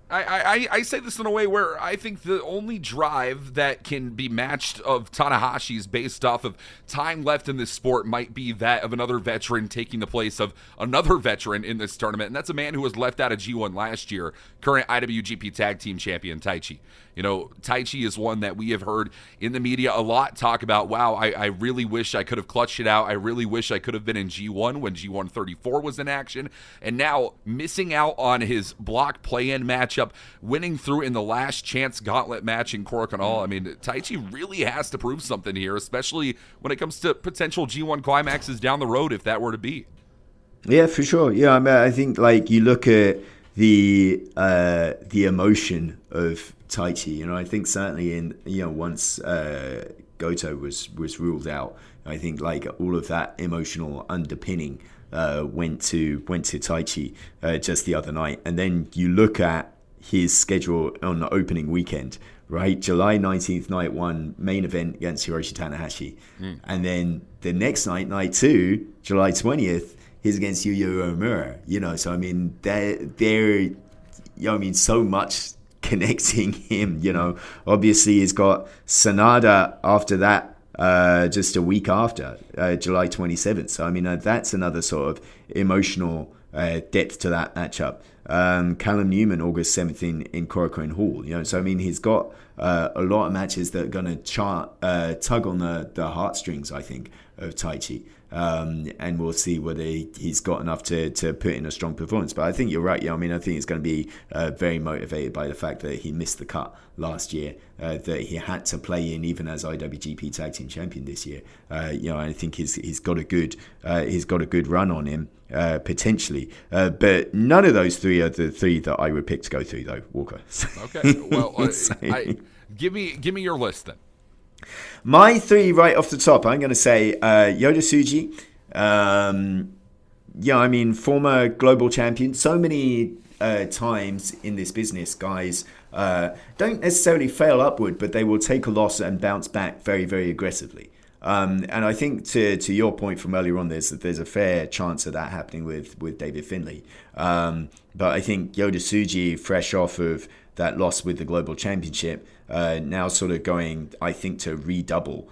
I say this in a way where I think the only drive that can be matched of Tanahashi's based off of time left in this sport might be that of another veteran taking the place of another veteran in this tournament, and that's a man who was left out of G1 last year, current IWGP Tag Team Champion Taichi. You know, Taichi is one that we have heard in the media a lot talk about, wow, I really wish I could have clutched it out. I really wish I could have been in G1 when G1 34 was in action. And now missing out on his block play-in matchup, winning through in the last chance gauntlet match in Korakuen. I mean, Taichi really has to prove something here, especially when it comes to potential G1 climaxes down the road if that were to be. Yeah, for sure. Yeah, I mean, I think like you look at the emotion of Taichi, I think certainly in once Goto was ruled out, I think like all of that emotional underpinning went to Taichi just the other night. And then you look at his schedule on the opening weekend, right? July 19th, night 1, main event against Hiroshi Tanahashi. And then the next night 2, July 20th, is against Yuya Uemura. So I mean, there so much connecting him, Obviously he's got Sanada after that, just a week after, July 27th. So I mean, that's another sort of emotional depth to that matchup. Callum Newman, August 7th in Korakuen Hall. So I mean, he's got a lot of matches that are going to tug on the heartstrings, I think, of Taichi. And we'll see whether he's got enough to put in a strong performance. But I think you're right. I mean, I think he's going to be very motivated by the fact that he missed the cut last year, that he had to play in even as IWGP Tag Team Champion this year. I think he's got a good run on him potentially. But none of those three are the three that I would pick to go through, though, Walker. Okay. Well, give me your list then. My three right off the top, I'm going to say Yota Tsuji. I mean, former global champion. So many times in this business, guys don't necessarily fail upward, but they will take a loss and bounce back very, very aggressively. And I think to your point from earlier on, there's a fair chance of that happening with David Finlay. But I think Yota Tsuji, fresh off of that loss with the Global Championship, now sort of going, I think, to redouble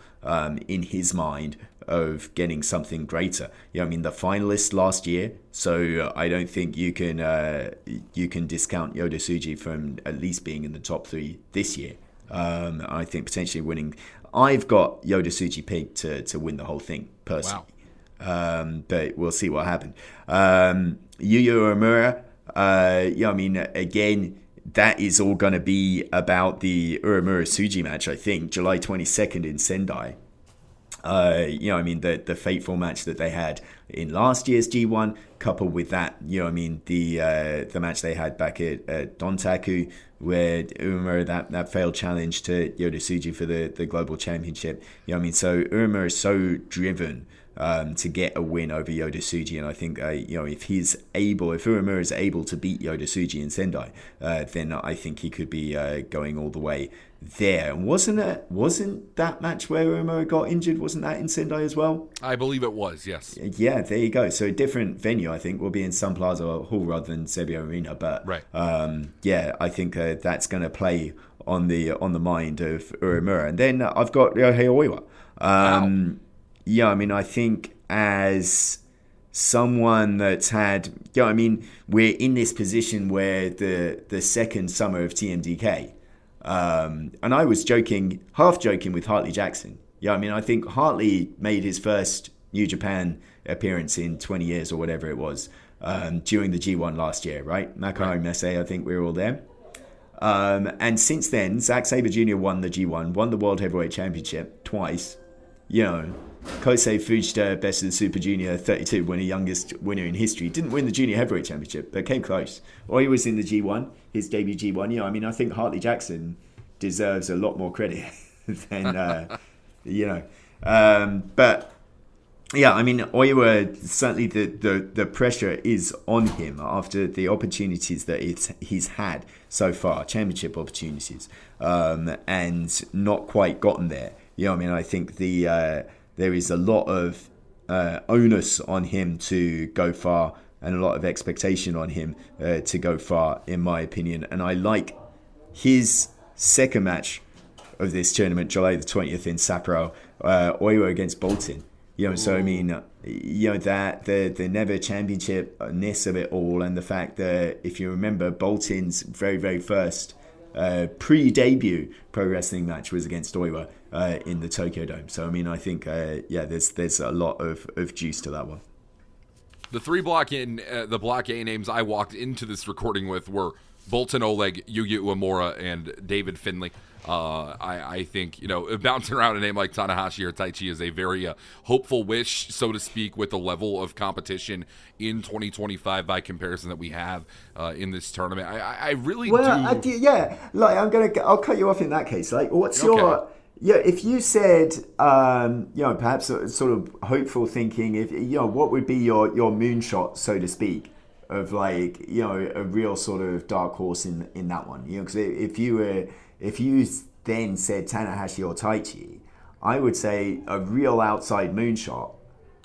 in his mind of getting something greater. I mean, the finalists last year, so I don't think you can discount Yota Tsuji from at least being in the top 3 this year. I think potentially winning. I've got Yota Tsuji pegged to win the whole thing personally. Wow. But we'll see what happens. Yuya Uemura, I mean, again, that is all going to be about the Uemura-Tsuji match, I think, July 22nd in Sendai. I mean, the fateful match that they had in last year's G1, coupled with that, I mean, the match they had back at Dontaku, where Uemura, that failed challenge to Yota Tsuji for the Global Championship. I mean, so Uemura is so driven to get a win over Yota Tsuji, and I think if Uemura is able to beat Yota Tsuji in Sendai, then I think he could be going all the way there. And wasn't that match where Uemura got injured? Wasn't that in Sendai as well? I believe it was, yes. Yeah, there you go. So a different venue, I think, will be in Sun Plaza Hall rather than Sebio Arena. But right. I think that's going to play on the mind of Uemura. And then I've got Ryohei Oiwa. Wow. Yeah, I mean, I think as someone that's had, I mean, we're in this position where the second summer of TMDK, and I was half joking with Hartley Jackson. I mean, I think Hartley made his first New Japan appearance in 20 years or whatever it was during the G1 last year, right? Makai Messe, I think we were all there. And since then, Zack Sabre Jr. won the G1, won the World Heavyweight Championship twice. Kosei Fujita, best of the Super Junior 32, youngest winner in history. Didn't win the Junior Heavyweight Championship, but came close. Oi was in the G1, his debut G1. I mean, I think Hartley Jackson deserves a lot more credit than, But, yeah, I mean, Oiwa, certainly the pressure is on him after the opportunities that he's had so far, championship opportunities, and not quite gotten there. I mean, I think there is a lot of onus on him to go far and a lot of expectation on him to go far, in my opinion. And I like his second match of this tournament, July the 20th in Sapporo, Oiwa against Bolton. So I mean, that the never championship-ness of it all, and the fact that, if you remember, Bolton's very, very first pre-debut pro wrestling match was against Oiwa in the Tokyo Dome. So I mean, I think there's a lot of juice to that one. The three Block A names I walked into this recording with were Bolton Oleg, Yuya Uemura, and David Finlay. I think, bouncing around a name like Tanahashi or Taichi is a very hopeful wish, so to speak, with the level of competition in 2025 by comparison that we have in this tournament. I really do. I'll cut you off in that case. Like, what's your... Yeah, if you said, perhaps sort of hopeful thinking, what would be your moonshot, so to speak, of like, a real sort of dark horse in that one? Because if you then said Tanahashi or Taichi, I would say a real outside moonshot,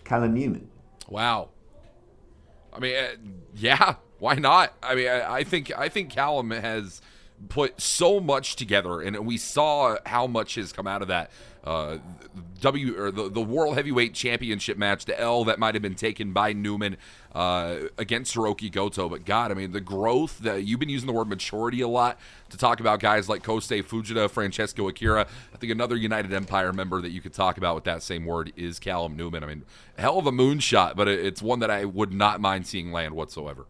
Callum Newman. Wow. I mean, yeah, why not? I mean, I think Callum has put so much together, and we saw how much has come out of that the World Heavyweight Championship match, the L that might have been taken by Newman against Hiroki Goto. But God, I mean, the growth, you've been using the word maturity a lot to talk about guys like Kosei Fujita, Francesco Akira. I think another United Empire member that you could talk about with that same word is Callum Newman. I mean, hell of a moonshot, but it's one that I would not mind seeing land whatsoever.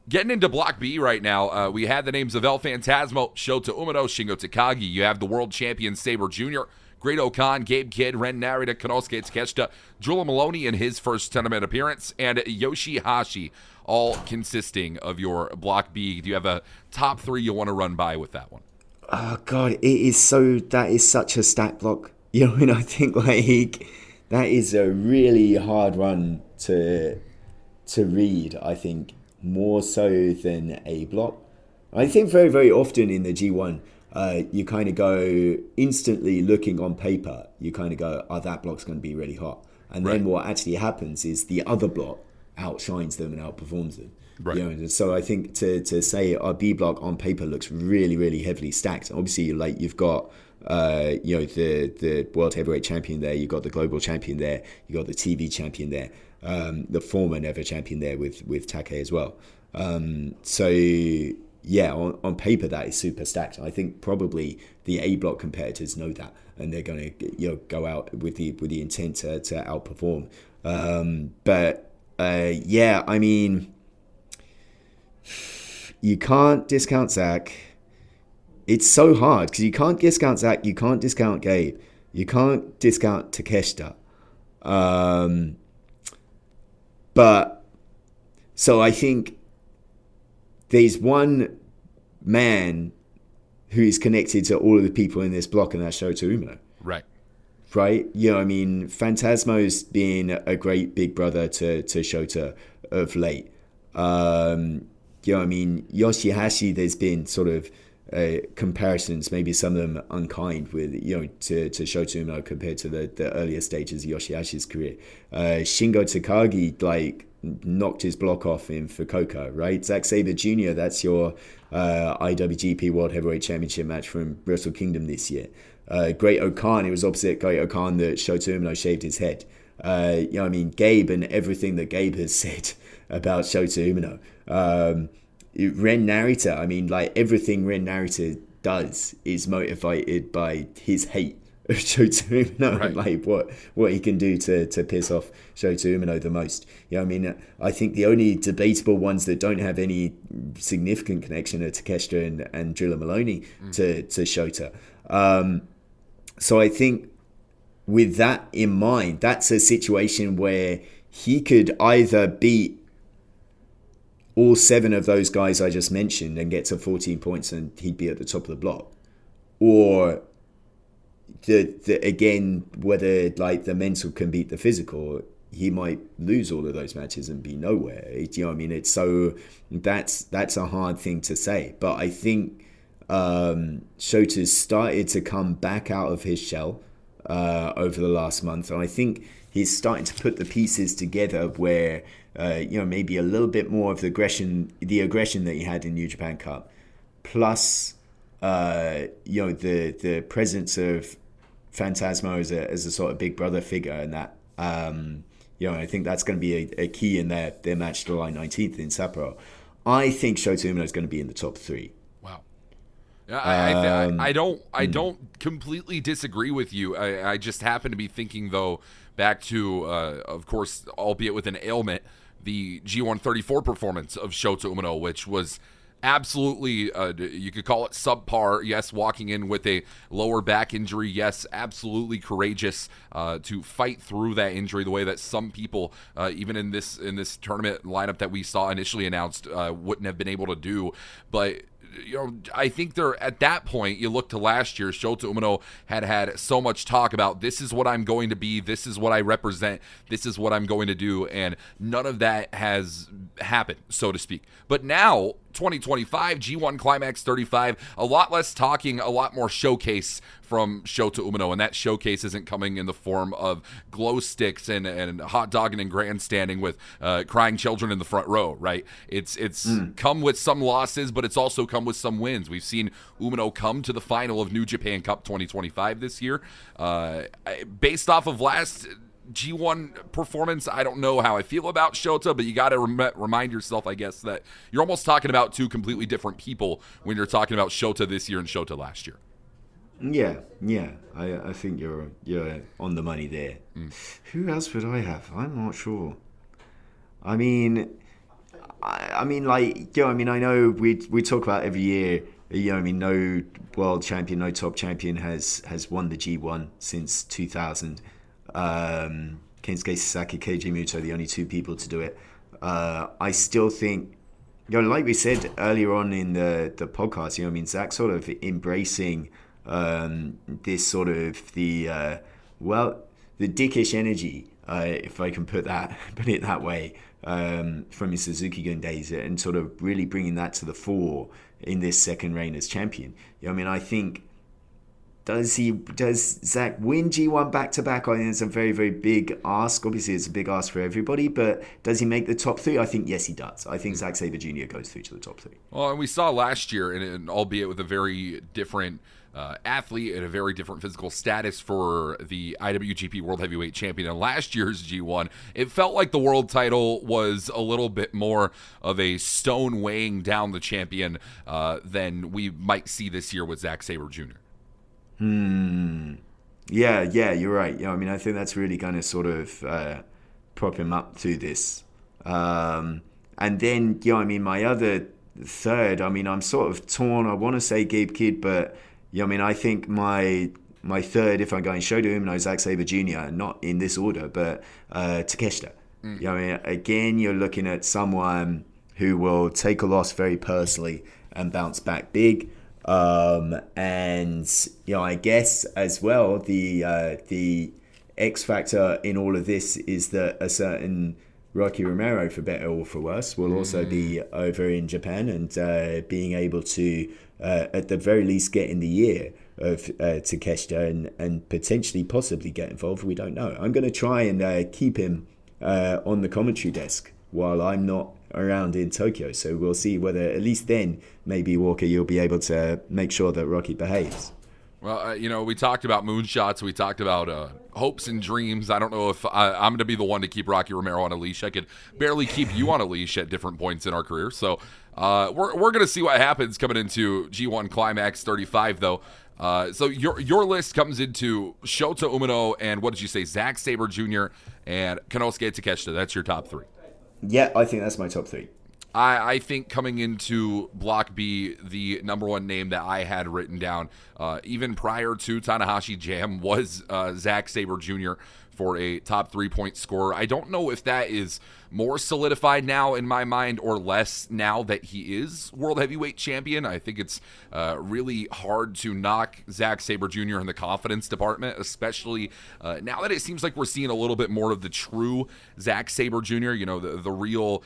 Getting into Block B right now, we had the names of El Phantasmo, Shota Umino, Shingo Takagi. You have the world champion Sabre Jr., Great-O-Khan, Gabe Kidd, Ren Narita, Konosuke Takeshita, Drilla Maloney in his first tournament appearance, and Yoshihashi, all consisting of your Block B. Do you have a top three you want to run by with that one? Oh, God, that is such a stat block. And I think, like, that is a really hard run to read, I think, more so than A block. I think very, very often in the G1, you kind of go instantly looking on paper, you kind of go, oh, that block's going to be really hot. And then what actually happens is the other block outshines them and outperforms them. Right. So I think to say our B block on paper looks really, really heavily stacked. Obviously, like, you've got the World Heavyweight Champion there, you've got the Global Champion there, you've got the TV Champion there, the former Never Champion there with Take as well. Yeah, on paper that is super stacked. I think probably the A block competitors know that, and they're going to go out with the intent to outperform. I mean, you can't discount Zach. It's so hard because you can't discount Zach, you can't discount Gabe, you can't discount Takeshita. But so I think there's one man who is connected to all of the people in this block, and that's Shota Umino. Right. I mean, Phantasmo's been a great big brother to Shota of late. I mean, Yoshihashi, there's been sort of comparisons, maybe some of them unkind, with to Shota Umino compared to the earlier stages of Yoshihashi's career. Shingo Takagi, like, knocked his block off in Fukuoka, right? Zack Sabre Jr., that's your IWGP World Heavyweight Championship match from Wrestle Kingdom this year. Great-O-Khan, it was opposite Great-O-Khan that Shota Umino shaved his head. I mean, Gabe and everything that Gabe has said about Shota Umino. Ren Narita, I mean, like, everything Ren Narita does is motivated by his hate of Shota Umino, right. Like what he can do to piss off Shota Umino the most. I mean, I think the only debatable ones that don't have any significant connection are Takeshita and Drilla Maloney to Shota. So I think with that in mind, that's a situation where he could either beat all 7 of those guys I just mentioned and get to 14 points and he'd be at the top of the block, or again, whether like the mental can beat the physical, he might lose all of those matches and be nowhere. I mean, it's so that's a hard thing to say. But I think Shota's started to come back out of his shell over the last month, and I think he's starting to put the pieces together where maybe a little bit more of the aggression that he had in New Japan Cup, plus the presence of Phantasmo as a sort of big brother figure, and that I think that's going to be a key in their match July 19th in Sapporo. I think Shota Umino is going to be in the top 3. Wow. I don't completely disagree with you. I just happen to be thinking, though, back to, of course, albeit with an ailment, the G1 34 performance of Shota Umino, which was absolutely, you could call it subpar. Yes, walking in with a lower back injury. Yes, absolutely courageous to fight through that injury the way that some people, even in this tournament lineup that we saw initially announced, wouldn't have been able to do. But I think they're at that point. You look to last year, Shota Umino had so much talk about, this is what I'm going to be, this is what I represent, this is what I'm going to do, and none of that has happened, so to speak. But now, 2025, G1 Climax 35, a lot less talking, a lot more showcase from Shota Umino, and that showcase isn't coming in the form of glow sticks and hot dogging and grandstanding with crying children in the front row, right? It's come with some losses, but it's also come with some wins. We've seen Umino come to the final of New Japan Cup 2025 this year. Based off of last G1 performance, I don't know how I feel about Shota, but you got to remind yourself, I guess, that you're almost talking about two completely different people when you're talking about Shota this year and Shota last year. Yeah. I think you're on the money there. Who else would I have? I'm not sure. I know we talk about every year. No world champion, no top champion has won the G1 since 2000. Kensuke Sasaki, Keiji Muto, the only 2 people to do it. I still think, like we said earlier on in the podcast, Zach sort of embracing this sort of the dickish energy, if I can put it that way, from his Suzuki-gun days, and sort of really bringing that to the fore in this second reign as champion. I think, does Zach win G1 back-to-back? I think it's a very, very big ask. Obviously, it's a big ask for everybody, but does he make the top 3? I think, yes, he does. I think Zack Sabre Jr. goes through to the top 3. Well, and we saw last year, and albeit with a very different athlete and a very different physical status for the IWGP World Heavyweight Champion in last year's G1, it felt like the world title was a little bit more of a stone weighing down the champion than we might see this year with Zack Sabre Jr. Yeah, you're right. I think that's really going to sort of prop him up to this. And then, my other third, I'm sort of torn. I want to say Gabe Kidd, but I think my third, if I'm going Shota Umino, Zack Sabre Jr., not in this order, but Takeshita. Again, you're looking at someone who will take a loss very personally and bounce back big. And I guess as well, the X factor in all of this is that a certain Rocky Romero, for better or for worse, will also be over in Japan and being able to, at the very least, get in the ear of Takeshita and potentially, possibly get involved. We don't know. I'm going to try and keep him on the commentary desk while I'm not around in Tokyo. So we'll see whether at least then, maybe, Walker, you'll be able to make sure that Rocky behaves. Well, we talked about moonshots. We talked about hopes and dreams. I don't know if I'm going to be the one to keep Rocky Romero on a leash. I could barely keep you on a leash at different points in our career. So we're going to see what happens coming into G1 Climax 35, though. So your list comes into Shota Umino and, what did you say, Zack Sabre Jr. and Konosuke Takeshita. That's your top 3. Yeah, I think that's my top 3. I think coming into Block B, the number one name that I had written down, even prior to Tanahashi Jam, was Zack Sabre Jr. for a top 3-point scorer. I don't know if that is more solidified now in my mind or less now that he is World Heavyweight Champion. I think it's really hard to knock Zack Sabre Jr. in the confidence department, especially now that it seems like we're seeing a little bit more of the true Zack Sabre Jr., the real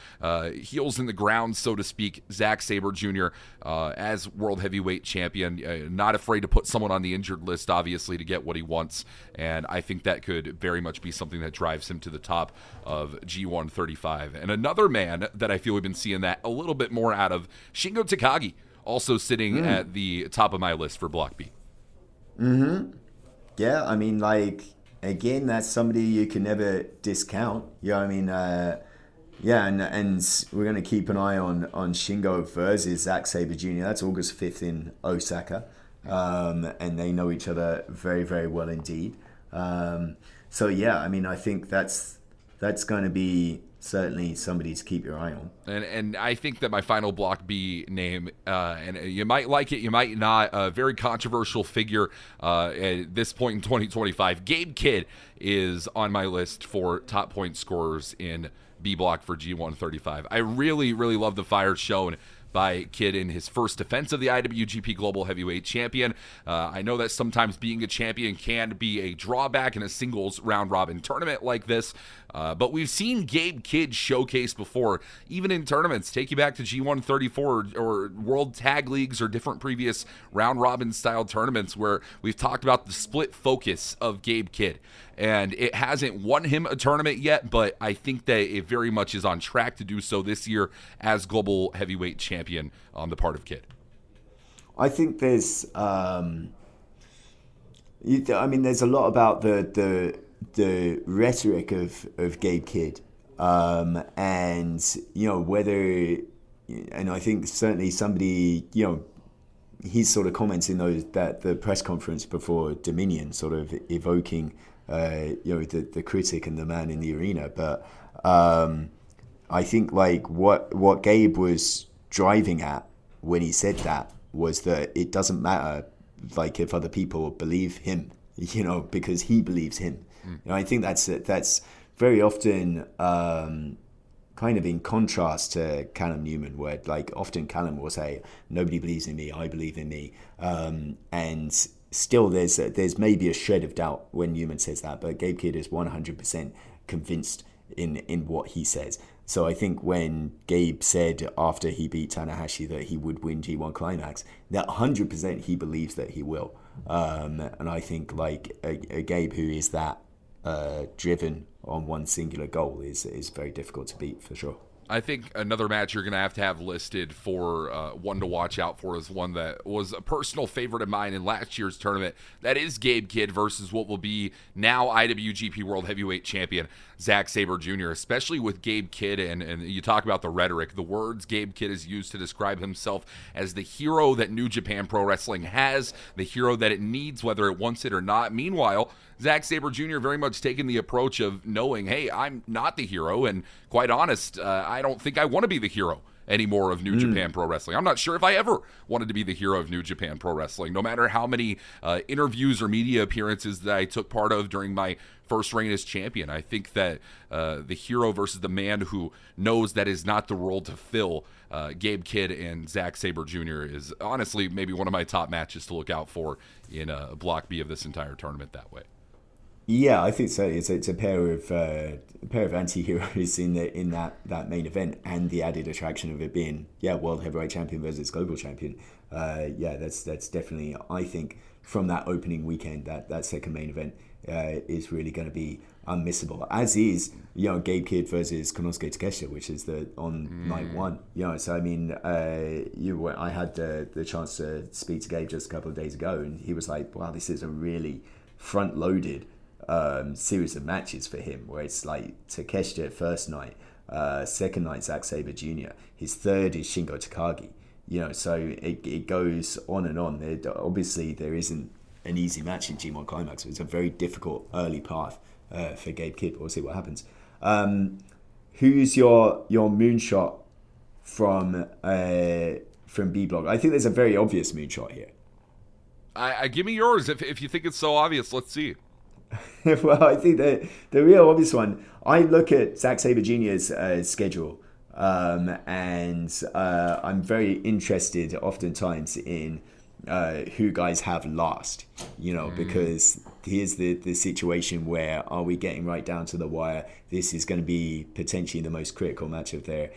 heels in the ground, so to speak, Zack Sabre Jr. As World Heavyweight Champion. Not afraid to put someone on the injured list, obviously, to get what he wants, and I think that could very very much be something that drives him to the top of G1 35. And another man that I feel we've been seeing that a little bit more out of, Shingo Takagi, also sitting at the top of my list for Block B. Yeah, I mean, like, again, that's somebody you can never discount. You know what I mean? Yeah, and we're going to keep an eye on Shingo versus Zack Sabre Jr. That's August 5th in Osaka. And they know each other very, very well indeed. So, yeah, I mean, I think that's going to be certainly somebody to keep your eye on. And I think that my final Block B name, and you might like it, you might not, a very controversial figure at this point in 2025. Gabe Kidd is on my list for top point scorers in B Block for G1 35. I really, really love the fire shown by Kidd in his first defense of the IWGP Global Heavyweight Champion. I know that sometimes being a champion can be a drawback in a singles round-robin tournament like this, but we've seen Gabe Kidd showcase before, even in tournaments. Take you back to G1 34 or World Tag Leagues or different previous round-robin style tournaments where we've talked about the split focus of Gabe Kidd. And it hasn't won him a tournament yet, but I think that it very much is on track to do so this year as Global Heavyweight Champion on the part of Kidd. I think there's, there's a lot about the rhetoric of Gabe Kidd, and whether, and I think certainly somebody, he's sort of commenting that the press conference before Dominion, sort of evoking the critic and the man in the arena. But I think like what Gabe was driving at when he said that was that it doesn't matter like if other people believe him, because he believes him. I think that's very often kind of in contrast to Callum Newman, where like often Callum will say, nobody believes in me, I believe in me, and still there's maybe a shred of doubt when Newman says that, but Gabe Kidd is 100% convinced in what he says. So I think when Gabe said after he beat Tanahashi that he would win G1 Climax, that 100% he believes that he will. And I think like a Gabe who is that driven on one singular goal is very difficult to beat for sure. I think another match you're going to have listed for one to watch out for is one that was a personal favorite of mine in last year's tournament. That is Gabe Kidd versus what will be now IWGP World Heavyweight Champion Zack Sabre Jr., especially with Gabe Kidd. And you talk about the rhetoric, the words Gabe Kidd has used to describe himself as the hero that New Japan Pro Wrestling has, the hero that it needs, whether it wants it or not. Meanwhile, Zack Sabre Jr. very much taking the approach of knowing, hey, I'm not the hero, and quite honest, I don't think I want to be the hero anymore of New Japan Pro Wrestling. I'm not sure if I ever wanted to be the hero of New Japan Pro Wrestling, no matter how many interviews or media appearances that I took part of during my first reign as champion. I think that the hero versus the man who knows that is not the role to fill, Gabe Kidd and Zack Sabre Jr. is honestly maybe one of my top matches to look out for in Block B of this entire tournament that way. Yeah, I think so. It's a pair of anti-heroes in that main event, and the added attraction of it being World Heavyweight Champion versus Global Champion. That's definitely, I think, from that opening weekend, that second main event is really going to be unmissable. As is Gabe Kidd versus Konosuke Takeshita, which is on night one. So I mean, I had the chance to speak to Gabe just a couple of days ago, and he was like, "Wow, this is a really front-loaded series of matches for him, where it's like Takeshita first night, second night Zack Sabre Jr., his third is Shingo Takagi, so it goes on and on. Obviously there isn't an easy match in G1 Climax. It's a very difficult early path for Gabe Kidd, but we'll see what happens. Who's your moonshot from B Block? I think there's a very obvious moonshot here. I give me yours if you think it's so obvious. Let's see. Well, I think the real obvious one, I look at Zack Sabre Jr.'s schedule, and I'm very interested oftentimes in who guys have last, because here's the situation where are we getting right down to the wire? This is going to be potentially the most critical match of their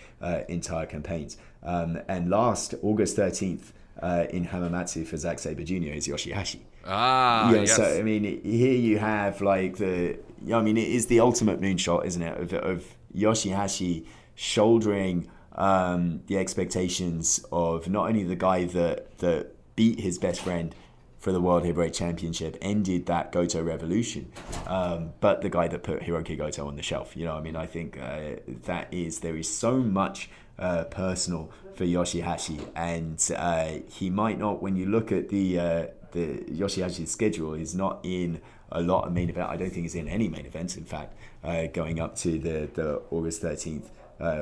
entire campaigns. And last August 13th, in Hamamatsu for Zack Sabre Jr. is Yoshihashi. Yes. So I mean, here you have like it is the ultimate moonshot, isn't it? Of Yoshihashi shouldering the expectations of not only the guy that beat his best friend for the World Heavyweight Championship, ended that Goto revolution, but the guy that put Hiroki Goto on the shelf. I think there is so much personal for Yoshihashi, and he might not, when you look at the Yoshihashi's schedule, is not in a lot of main event. I don't think he's in any main events, in fact, going up to the August 13th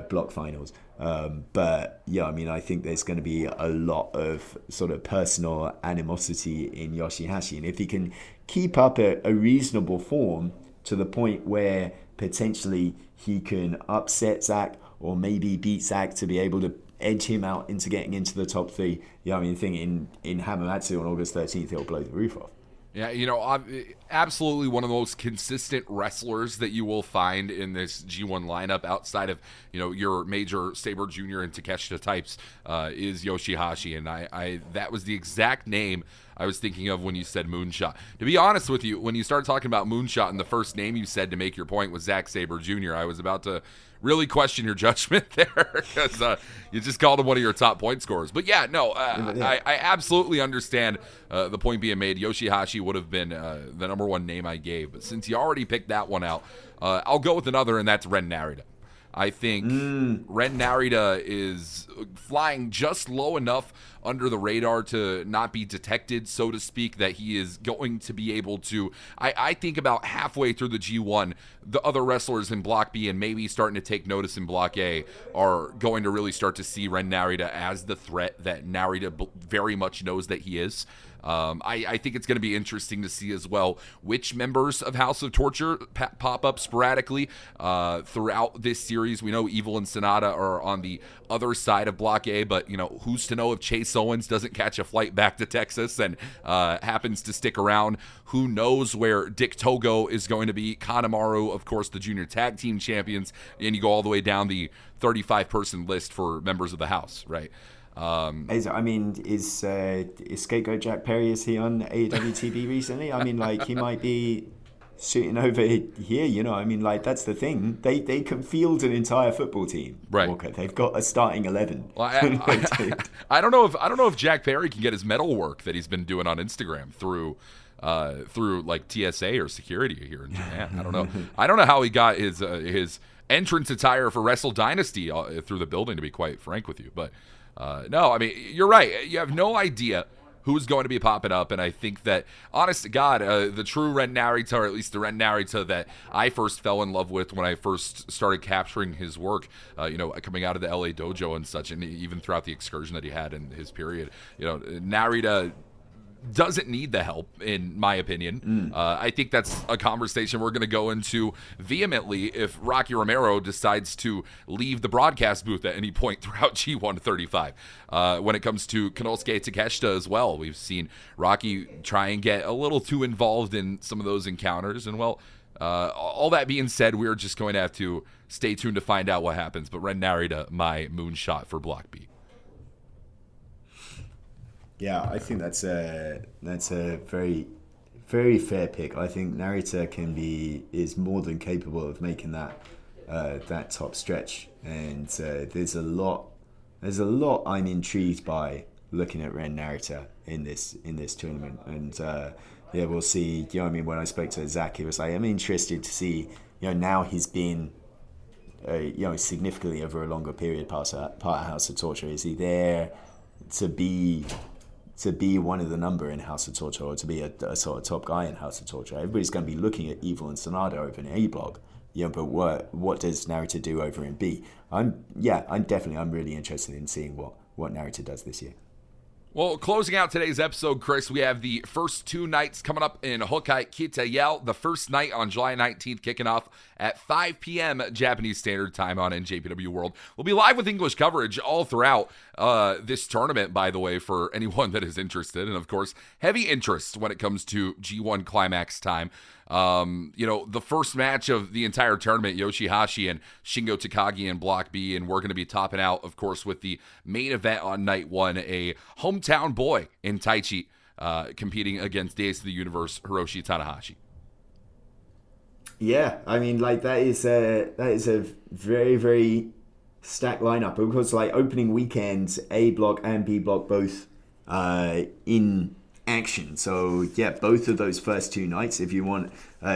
block finals. But I think there's going to be a lot of sort of personal animosity in Yoshihashi, and if he can keep up a reasonable form to the point where potentially he can upset Zack or maybe beat Zack to be able to edge him out into getting into the top three, I think in Hamamatsu on August 13th, he'll blow the roof off. Yeah, absolutely one of the most consistent wrestlers that you will find in this G1 lineup outside of, your major Sabre Jr. and Takeshita types is Yoshihashi. And I that was the exact name I was thinking of when you said Moonshot. To be honest with you, when you started talking about Moonshot and the first name you said to make your point was Zack Sabre Jr., I was about to really question your judgment there because you just called him one of your top point scorers. But yeah, no, I absolutely understand the point being made. Yoshihashi would have been the number one name I gave. But since you already picked that one out, I'll go with another, and that's Ren Narita. I think Ren Narita is flying just low enough under the radar to not be detected, so to speak, that he is going to be able to, I think about halfway through the G1, the other wrestlers in Block B and maybe starting to take notice in Block A are going to really start to see Ren Narita as the threat that Narita very much knows that he is. I think it's going to be interesting to see as well which members of House of Torture pop up sporadically throughout this series. We know Evil and Sonata are on the other side of Block A, but who's to know if Chase Owens doesn't catch a flight back to Texas and happens to stick around? Who knows where Dick Togo is going to be? Kanemaru, of course, the junior tag team champions, and you go all the way down the 35-person list for members of the house, right? Is Scapegoat Jack Perry, is he on AEW TV recently? He might be shooting over here, that's the thing. They can field an entire football team. Right. Walker. They've got a starting 11. Well, I don't know if Jack Perry can get his medal work that he's been doing on Instagram through like TSA or security here in Japan. I don't know how he got his entrance attire for Wrestle Dynasty through the building, to be quite frank with you, but. No, you're right. You have no idea who's going to be popping up, and I think that, honest to God, the true Ren Narita, or at least the Ren Narita that I first fell in love with when I first started capturing his work, coming out of the LA dojo and such, and even throughout the excursion that he had in his period, Narita doesn't need the help, in my opinion. I think that's a conversation we're going to go into vehemently if Rocky Romero decides to leave the broadcast booth at any point throughout G1 35. When it comes to Konosuke Takeshita as well, we've seen Rocky try and get a little too involved in some of those encounters. And, all that being said, we're just going to have to stay tuned to find out what happens. But Ren Narita, my moonshot for Block B. Yeah, I think that's a very, very fair pick. I think Narita is more than capable of making that top stretch, and there's a lot I'm intrigued by looking at Ren Narita in this tournament, and we'll see. When I spoke to Zach, he was like, I'm interested to see. Now he's been significantly over a longer period part of House of Torture. Is he there to be one of the number in House of Torture, or to be a sort of top guy in House of Torture? Everybody's going to be looking at Evil and Sonata over in A block, but what does Narita do over in B? I'm really interested in seeing what Narita does this year. Well, closing out today's episode, Chris, we have the first two nights coming up in Hokkaido Kitayel. The first night on July 19th, kicking off at 5 p.m. Japanese Standard Time on NJPW World. We'll be live with English coverage all throughout this tournament, by the way, for anyone that is interested. And, of course, heavy interest when it comes to G1 Climax time. The first match of the entire tournament, Yoshihashi and Shingo Takagi in Block B, and we're going to be topping out, of course, with the main event on night one, a home hometown boy in Taichi, competing against the ace of the universe, Hiroshi Tanahashi. Yeah, I mean, like that is a very, very stacked lineup. Of course, like opening weekend, A block and B block both in action. So yeah, both of those first two nights, if you want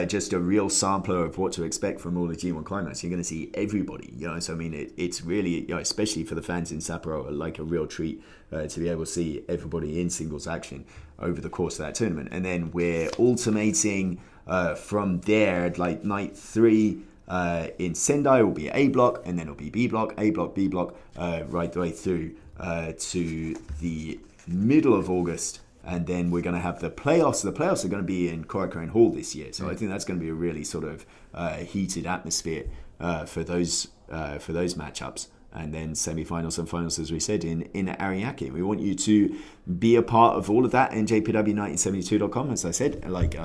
just a real sampler of what to expect from all the G1 Climax, you're going to see everybody. So I mean, it's really, especially for the fans in Sapporo, like a real treat to be able to see everybody in singles action over the course of that tournament. And then we're alternating from there, like night 3 in Sendai will be A block, and then it'll be B block, A block, B block, right the way through to the middle of August. And then we're going to have the playoffs. The playoffs are going to be in Korakuen Hall this year. So I think that's going to be a really sort of heated atmosphere for those matchups. And then semifinals and finals, as we said, in Ariake. We want you to be a part of all of that. NJPW1972.com, as I said. Like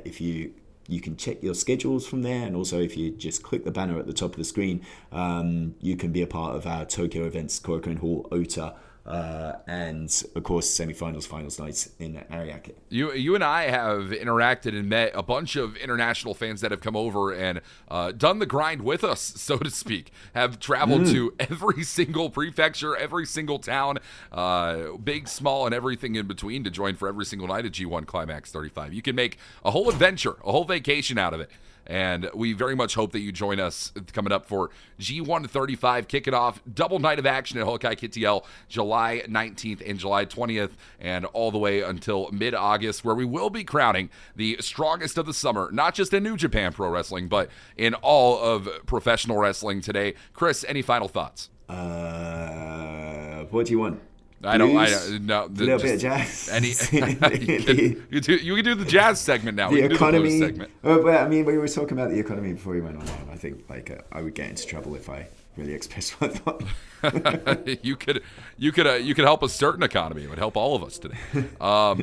if you can check your schedules from there. And also if you just click the banner at the top of the screen, you can be a part of our Tokyo events, Korakuen Hall, Ota, and of course semifinals, finals nights in Ariake. You and I have interacted and met a bunch of international fans that have come over and done the grind with us, so to speak. Have traveled to every single prefecture, every single town, big, small, and everything in between to join for every single night at G1 Climax 35. You can make a whole adventure, a whole vacation out of it. And we very much hope that you join us coming up for G1 35, kick it off, double night of action at Hokai KTL, July 19th and July 20th, and all the way until mid-August, where we will be crowning the strongest of the summer, not just in New Japan Pro Wrestling, but in all of professional wrestling today. Chris, any final thoughts? What do you want? I don't know. A little bit of jazz. You can do the jazz segment now. The economy. Do the segment. Well, I mean, we were talking about the economy before we went on. I think I would get into trouble if I really expressed my thought. You could help a certain economy. It would help all of us today.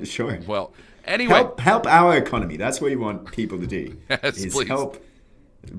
Sure. Well, anyway, help our economy. That's what we want people to do. Yes, please. Help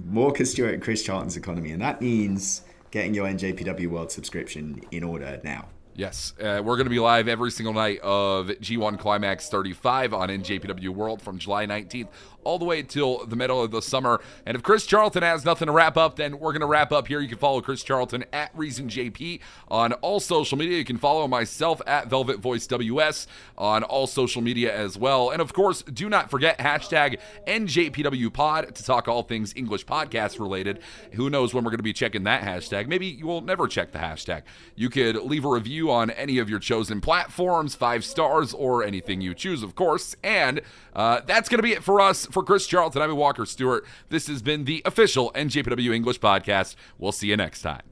Marcus Stewart and Chris Charlton's economy, and that means getting your NJPW World subscription in order now. Yes, we're going to be live every single night of G1 Climax 35 on NJPW World from July 19th all the way until the middle of the summer. And if Chris Charlton has nothing to wrap up, then we're going to wrap up here. You can follow Chris Charlton at ReasonJP on all social media. You can follow myself at Velvet Voice WS on all social media as well. And of course, do not forget hashtag NJPW Pod to talk all things English podcast related. Who knows when we're going to be checking that hashtag? Maybe you will never check the hashtag. You could leave a review on any of your chosen platforms, 5 stars, or anything you choose, of course. And that's going to be it for us. For Chris Charlton, I'm Walker Stewart. This has been the official NJPW English Podcast. We'll see you next time.